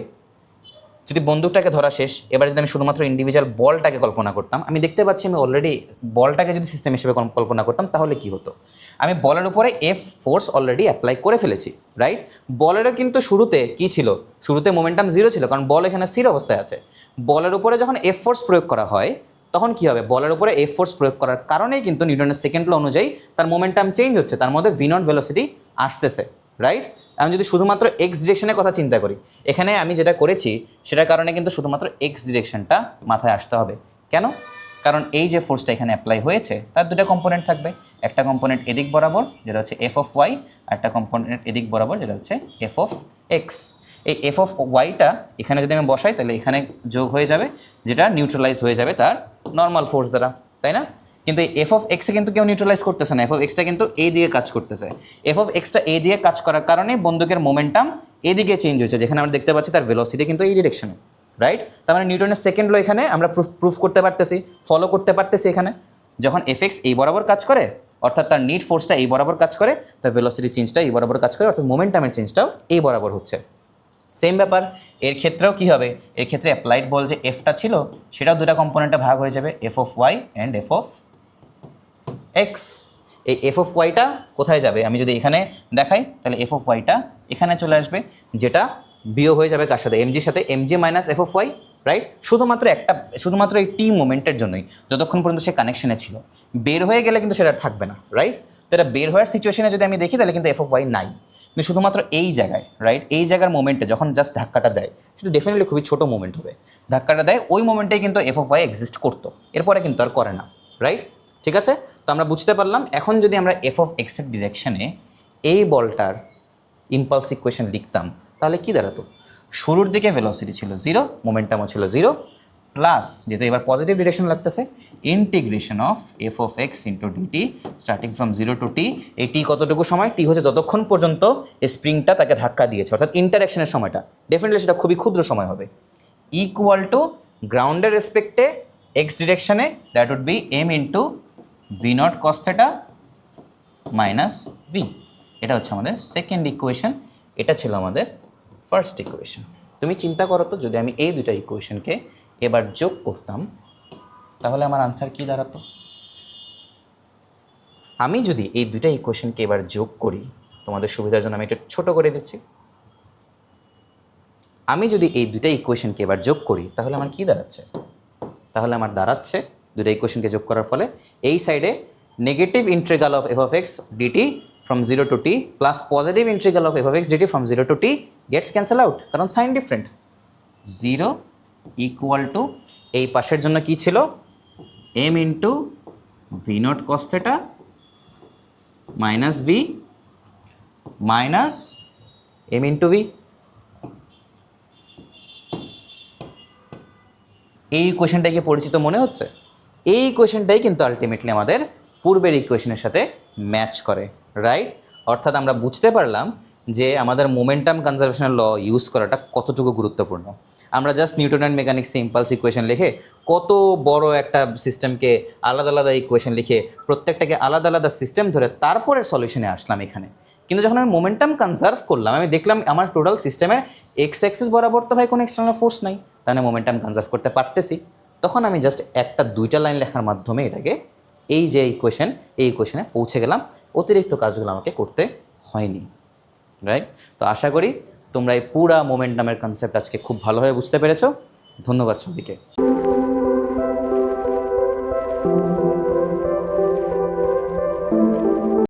যদি বন্দুকটাকে ধরা শেষ, এবারে যদি আমি শুধুমাত্র ইন্ডিভিজুয়াল বলটাকে কল্পনা করতাম, আমি দেখতে পাচ্ছি আমি অলরেডি বলটাকে যদি সিস্টেম হিসেবে কল্পনা করতাম তাহলে কি হতো। আমি বলের উপরে এফ ফোর্স অলরেডি অ্যাপ্লাই করে ফেলেছি, রাইট? বলেরও কিন্তু শুরুতে কি ছিল, শুরুতে মোমেন্টাম 0 ছিল, কারণ বল এখানে স্থির অবস্থায় আছে। বলের উপরে যখন এফ ফোর্স প্রয়োগ করা হয় তখন কি হবে, বলের উপরে এফ ফোর্স প্রয়োগ করার কারণেই কিন্তু নিউটনের সেকেন্ড ল অনুযায়ী তার মোমেন্টাম চেঞ্জ হচ্ছে, তার মধ্যে ভি নট ভেলোসিটি আসতেছে, রাইট? আমি যদি শুধুমাত্র এক্স ডিরেকশনের কথা চিন্তা করি, এখানে আমি যেটা করেছি সেটার কারণে কিন্তু শুধুমাত্র এক্স ডিরেকশনটা মাথায় আসতে হবে। কেন? কারণ এই যে ফোর্সটা এখানে অ্যাপ্লাই হয়েছে তার দুটো কম্পোনেন্ট থাকবে, একটা কম্পোনেন্ট এদিক বরাবর যেটা হচ্ছে এফ অফ ওয়াই, আর একটা কম্পোনেন্ট এদিক বরাবর যেটা হচ্ছে এফ অফ এক্স। এই এফ অফ ওয়াইটা এখানে যদি আমি বসাই তাহলে এখানে যোগ হয়ে যাবে, যেটা নিউট্রালাইজ হয়ে যাবে তার নর্মাল ফোর্স দ্বারা, তাই না? কিন্তু এই এফ অফ এক্সে কিন্তু কেউ নিউট্রালাইজ করতেছে না, এফ অফ এক্সটা কিন্তু এই দিকে কাজ করতেছে। এফ অফ এক্সটা এই দিয়ে কাজ করার কারণে বন্দুকের মোমেন্টাম এদিকে চেঞ্জ হয়েছে, যেখানে আমরা দেখতে পাচ্ছি তার ভেলোসিটি কিন্তু এই ডিরেকশনে, রাইট? তার মানে নিউটনের সেকেন্ড ল এখানে আমরা প্রুফ করতে পারতেছি, ফলো করতে পারতেছি। এখানে যখন এফ এক্স এই বরাবর কাজ করে, অর্থাৎ তার নিট ফোর্সটা এই বরাবর কাজ করে, তার ভেলোসিটি চেঞ্জটা এই বরাবর কাজ করে, অর্থাৎ মোমেন্টামের চেঞ্জটাও এই বরাবর হচ্ছে। সেম ব্যাপার এর ক্ষেত্রেও কী হবে, এর ক্ষেত্রে অ্যাপ্লাইড বল যে এফটা ছিল সেটাও দুটা কম্পোনেন্টে ভাগ হয়ে যাবে, F of Y and F of X. এই এফ অফ ওয়াইটা কোথায় যাবে, আমি যদি এখানে দেখাই তাহলে এফ অফ ওয়াইটা এখানে চলে আসবে, যেটা বিয়োগ হয়ে যাবে কার সাথে, এমজির সাথে, MG minus F of Y, right? শুধুমাত্র এই টি মোমেন্টের জন্যই, যতক্ষণ পর্যন্ত সে কানেকশনে ছিল। বের হয়ে গেলে কিন্তু সেটা থাকবে না, রাইট? তো এটা বের হওয়ার সিচুয়েশনে যদি আমি দেখি তাহলে কিন্তু এফ অফ ওয়াই নাই, কিন্তু শুধুমাত্র এই জায়গায়, রাইট? এই জায়গার মোমেন্টে যখন জাস্ট ধাক্কাটা দেয়, সেটা ডেফিনেটলি খুবই ছোটো মোমেন্ট হবে, ধাক্কাটা দেয় ওই মোমেন্টেই কিন্তু এফ অফ ওয়াই এক্সিস্ট করতো, এরপরে কিন্তু আর করে না, রাইট? ঠিক আছে, তো আমরা বুঝতে পারলাম। এখন যদি আমরা এফ অফ এক্সের ডিরেকশনে এই বলটার ইম্পালস ইকুয়েশন লিখতাম তাহলে কি দাঁড়াতো, শুরুর দিকে ভেলোসিটি ছিল 0, মোমেন্টামও ছিল 0, প্লাস যেহেতু এবার পজিটিভ ডিরেকশন লাগতেছে, integration of F of X into d t starting from 0 to t। এই টি কতটুকু সময়, টি হচ্ছে যতক্ষণ পর্যন্ত স্প্রিংটা তাকে ধাক্কা দিয়েছে, অর্থাৎ ইন্টারাকশনের সময়টা, ডেফিনেটলি সেটা খুবই ক্ষুদ্র সময় হবে, ইকুয়াল টু গ্রাউন্ডের রেসপেক্টে এক্স ডিরেকশনে that would be M into V naught cos theta minus V. এটা হচ্ছে আমাদের সেকেন্ড ইকুয়েশন, এটা ছিল আমাদের ফার্স্ট ইকুয়েশন। তুমি চিন্তা করো তো যদি আমি এই দুটা ইকুয়েশনকে এবার যোগ করতাম তাহলে আমার আনসার কি দাঁড়াতো। আমি যদি এই দুটা ইকুয়েশনকে এবার যোগ করি, তোমাদের সুবিধার জন্য আমি এটা ছোট করে দিচ্ছি, আমি যদি এই দুটা ইকুয়েশনকে এবার যোগ করি তাহলে আমার কি দাঁড়াচ্ছে, তাহলে আমার দাঁড়াচ্ছে দুটো ইকুয়েশনকে যোগ করার ফলে এই সাইডে negative integral of F of X d t from 0 to t plus positive integral of F of X d t from 0 to t gets cancel out, কারণ সাইন ডিফারেন্ট। 0 ইকুয়াল টু এই পাশের জন্য কি ছিল, M into V naught cos theta minus V minus M into V. এই ইকুয়েশনটাই কি পরিচিত মনে হচ্ছে? এই ইকুয়েশনটাই কিন্তু আলটিমেটলি আমাদের পূর্বের ইকুয়েশনের সাথে ম্যাচ করে, রাইট? অর্থাৎ আমরা বুঝতে পারলাম যে আমাদের মোমেন্টাম কনজারভেশনের ল ইউজ করাটা কতটুকু গুরুত্বপূর্ণ। আমরা জাস্ট নিউটনের মেকানিক্সে ইম্পালস ইকুয়েশন লিখে কত বড় একটা সিস্টেমকে আলাদা আলাদা ইকুয়েশন লিখে প্রত্যেকটাকে আলাদা আলাদা সিস্টেম ধরে তারপরে সলিউশনে আসলাম এখানে। কিন্তু যখন আমি মোমেন্টাম কনজার্ভ করলাম, আমি দেখলাম আমার টোটাল সিস্টেমের এক্স অ্যাক্সিস বরাবর তো ভাই কোনো এক্সটার্নাল ফোর্স নাই, তাহলে মোমেন্টাম কনজার্ভ করতে পারতেছি। তখন আমি জাস্ট একটা দুইটা লাইন লেখার মাধ্যমে এটাকে এই যে ইকুয়েশন, এই ইকুয়েশনে পৌঁছে গেলাম, অতিরিক্ত কাজগুলো আমাকে করতে হয়নি, রাইট? তো আশা করি তোমরা এই পুরা মোমেন্টামের কনসেপ্ট আজকে খুব ভালোভাবে বুঝতে পেরেছো। ধন্যবাদ সবাইকে।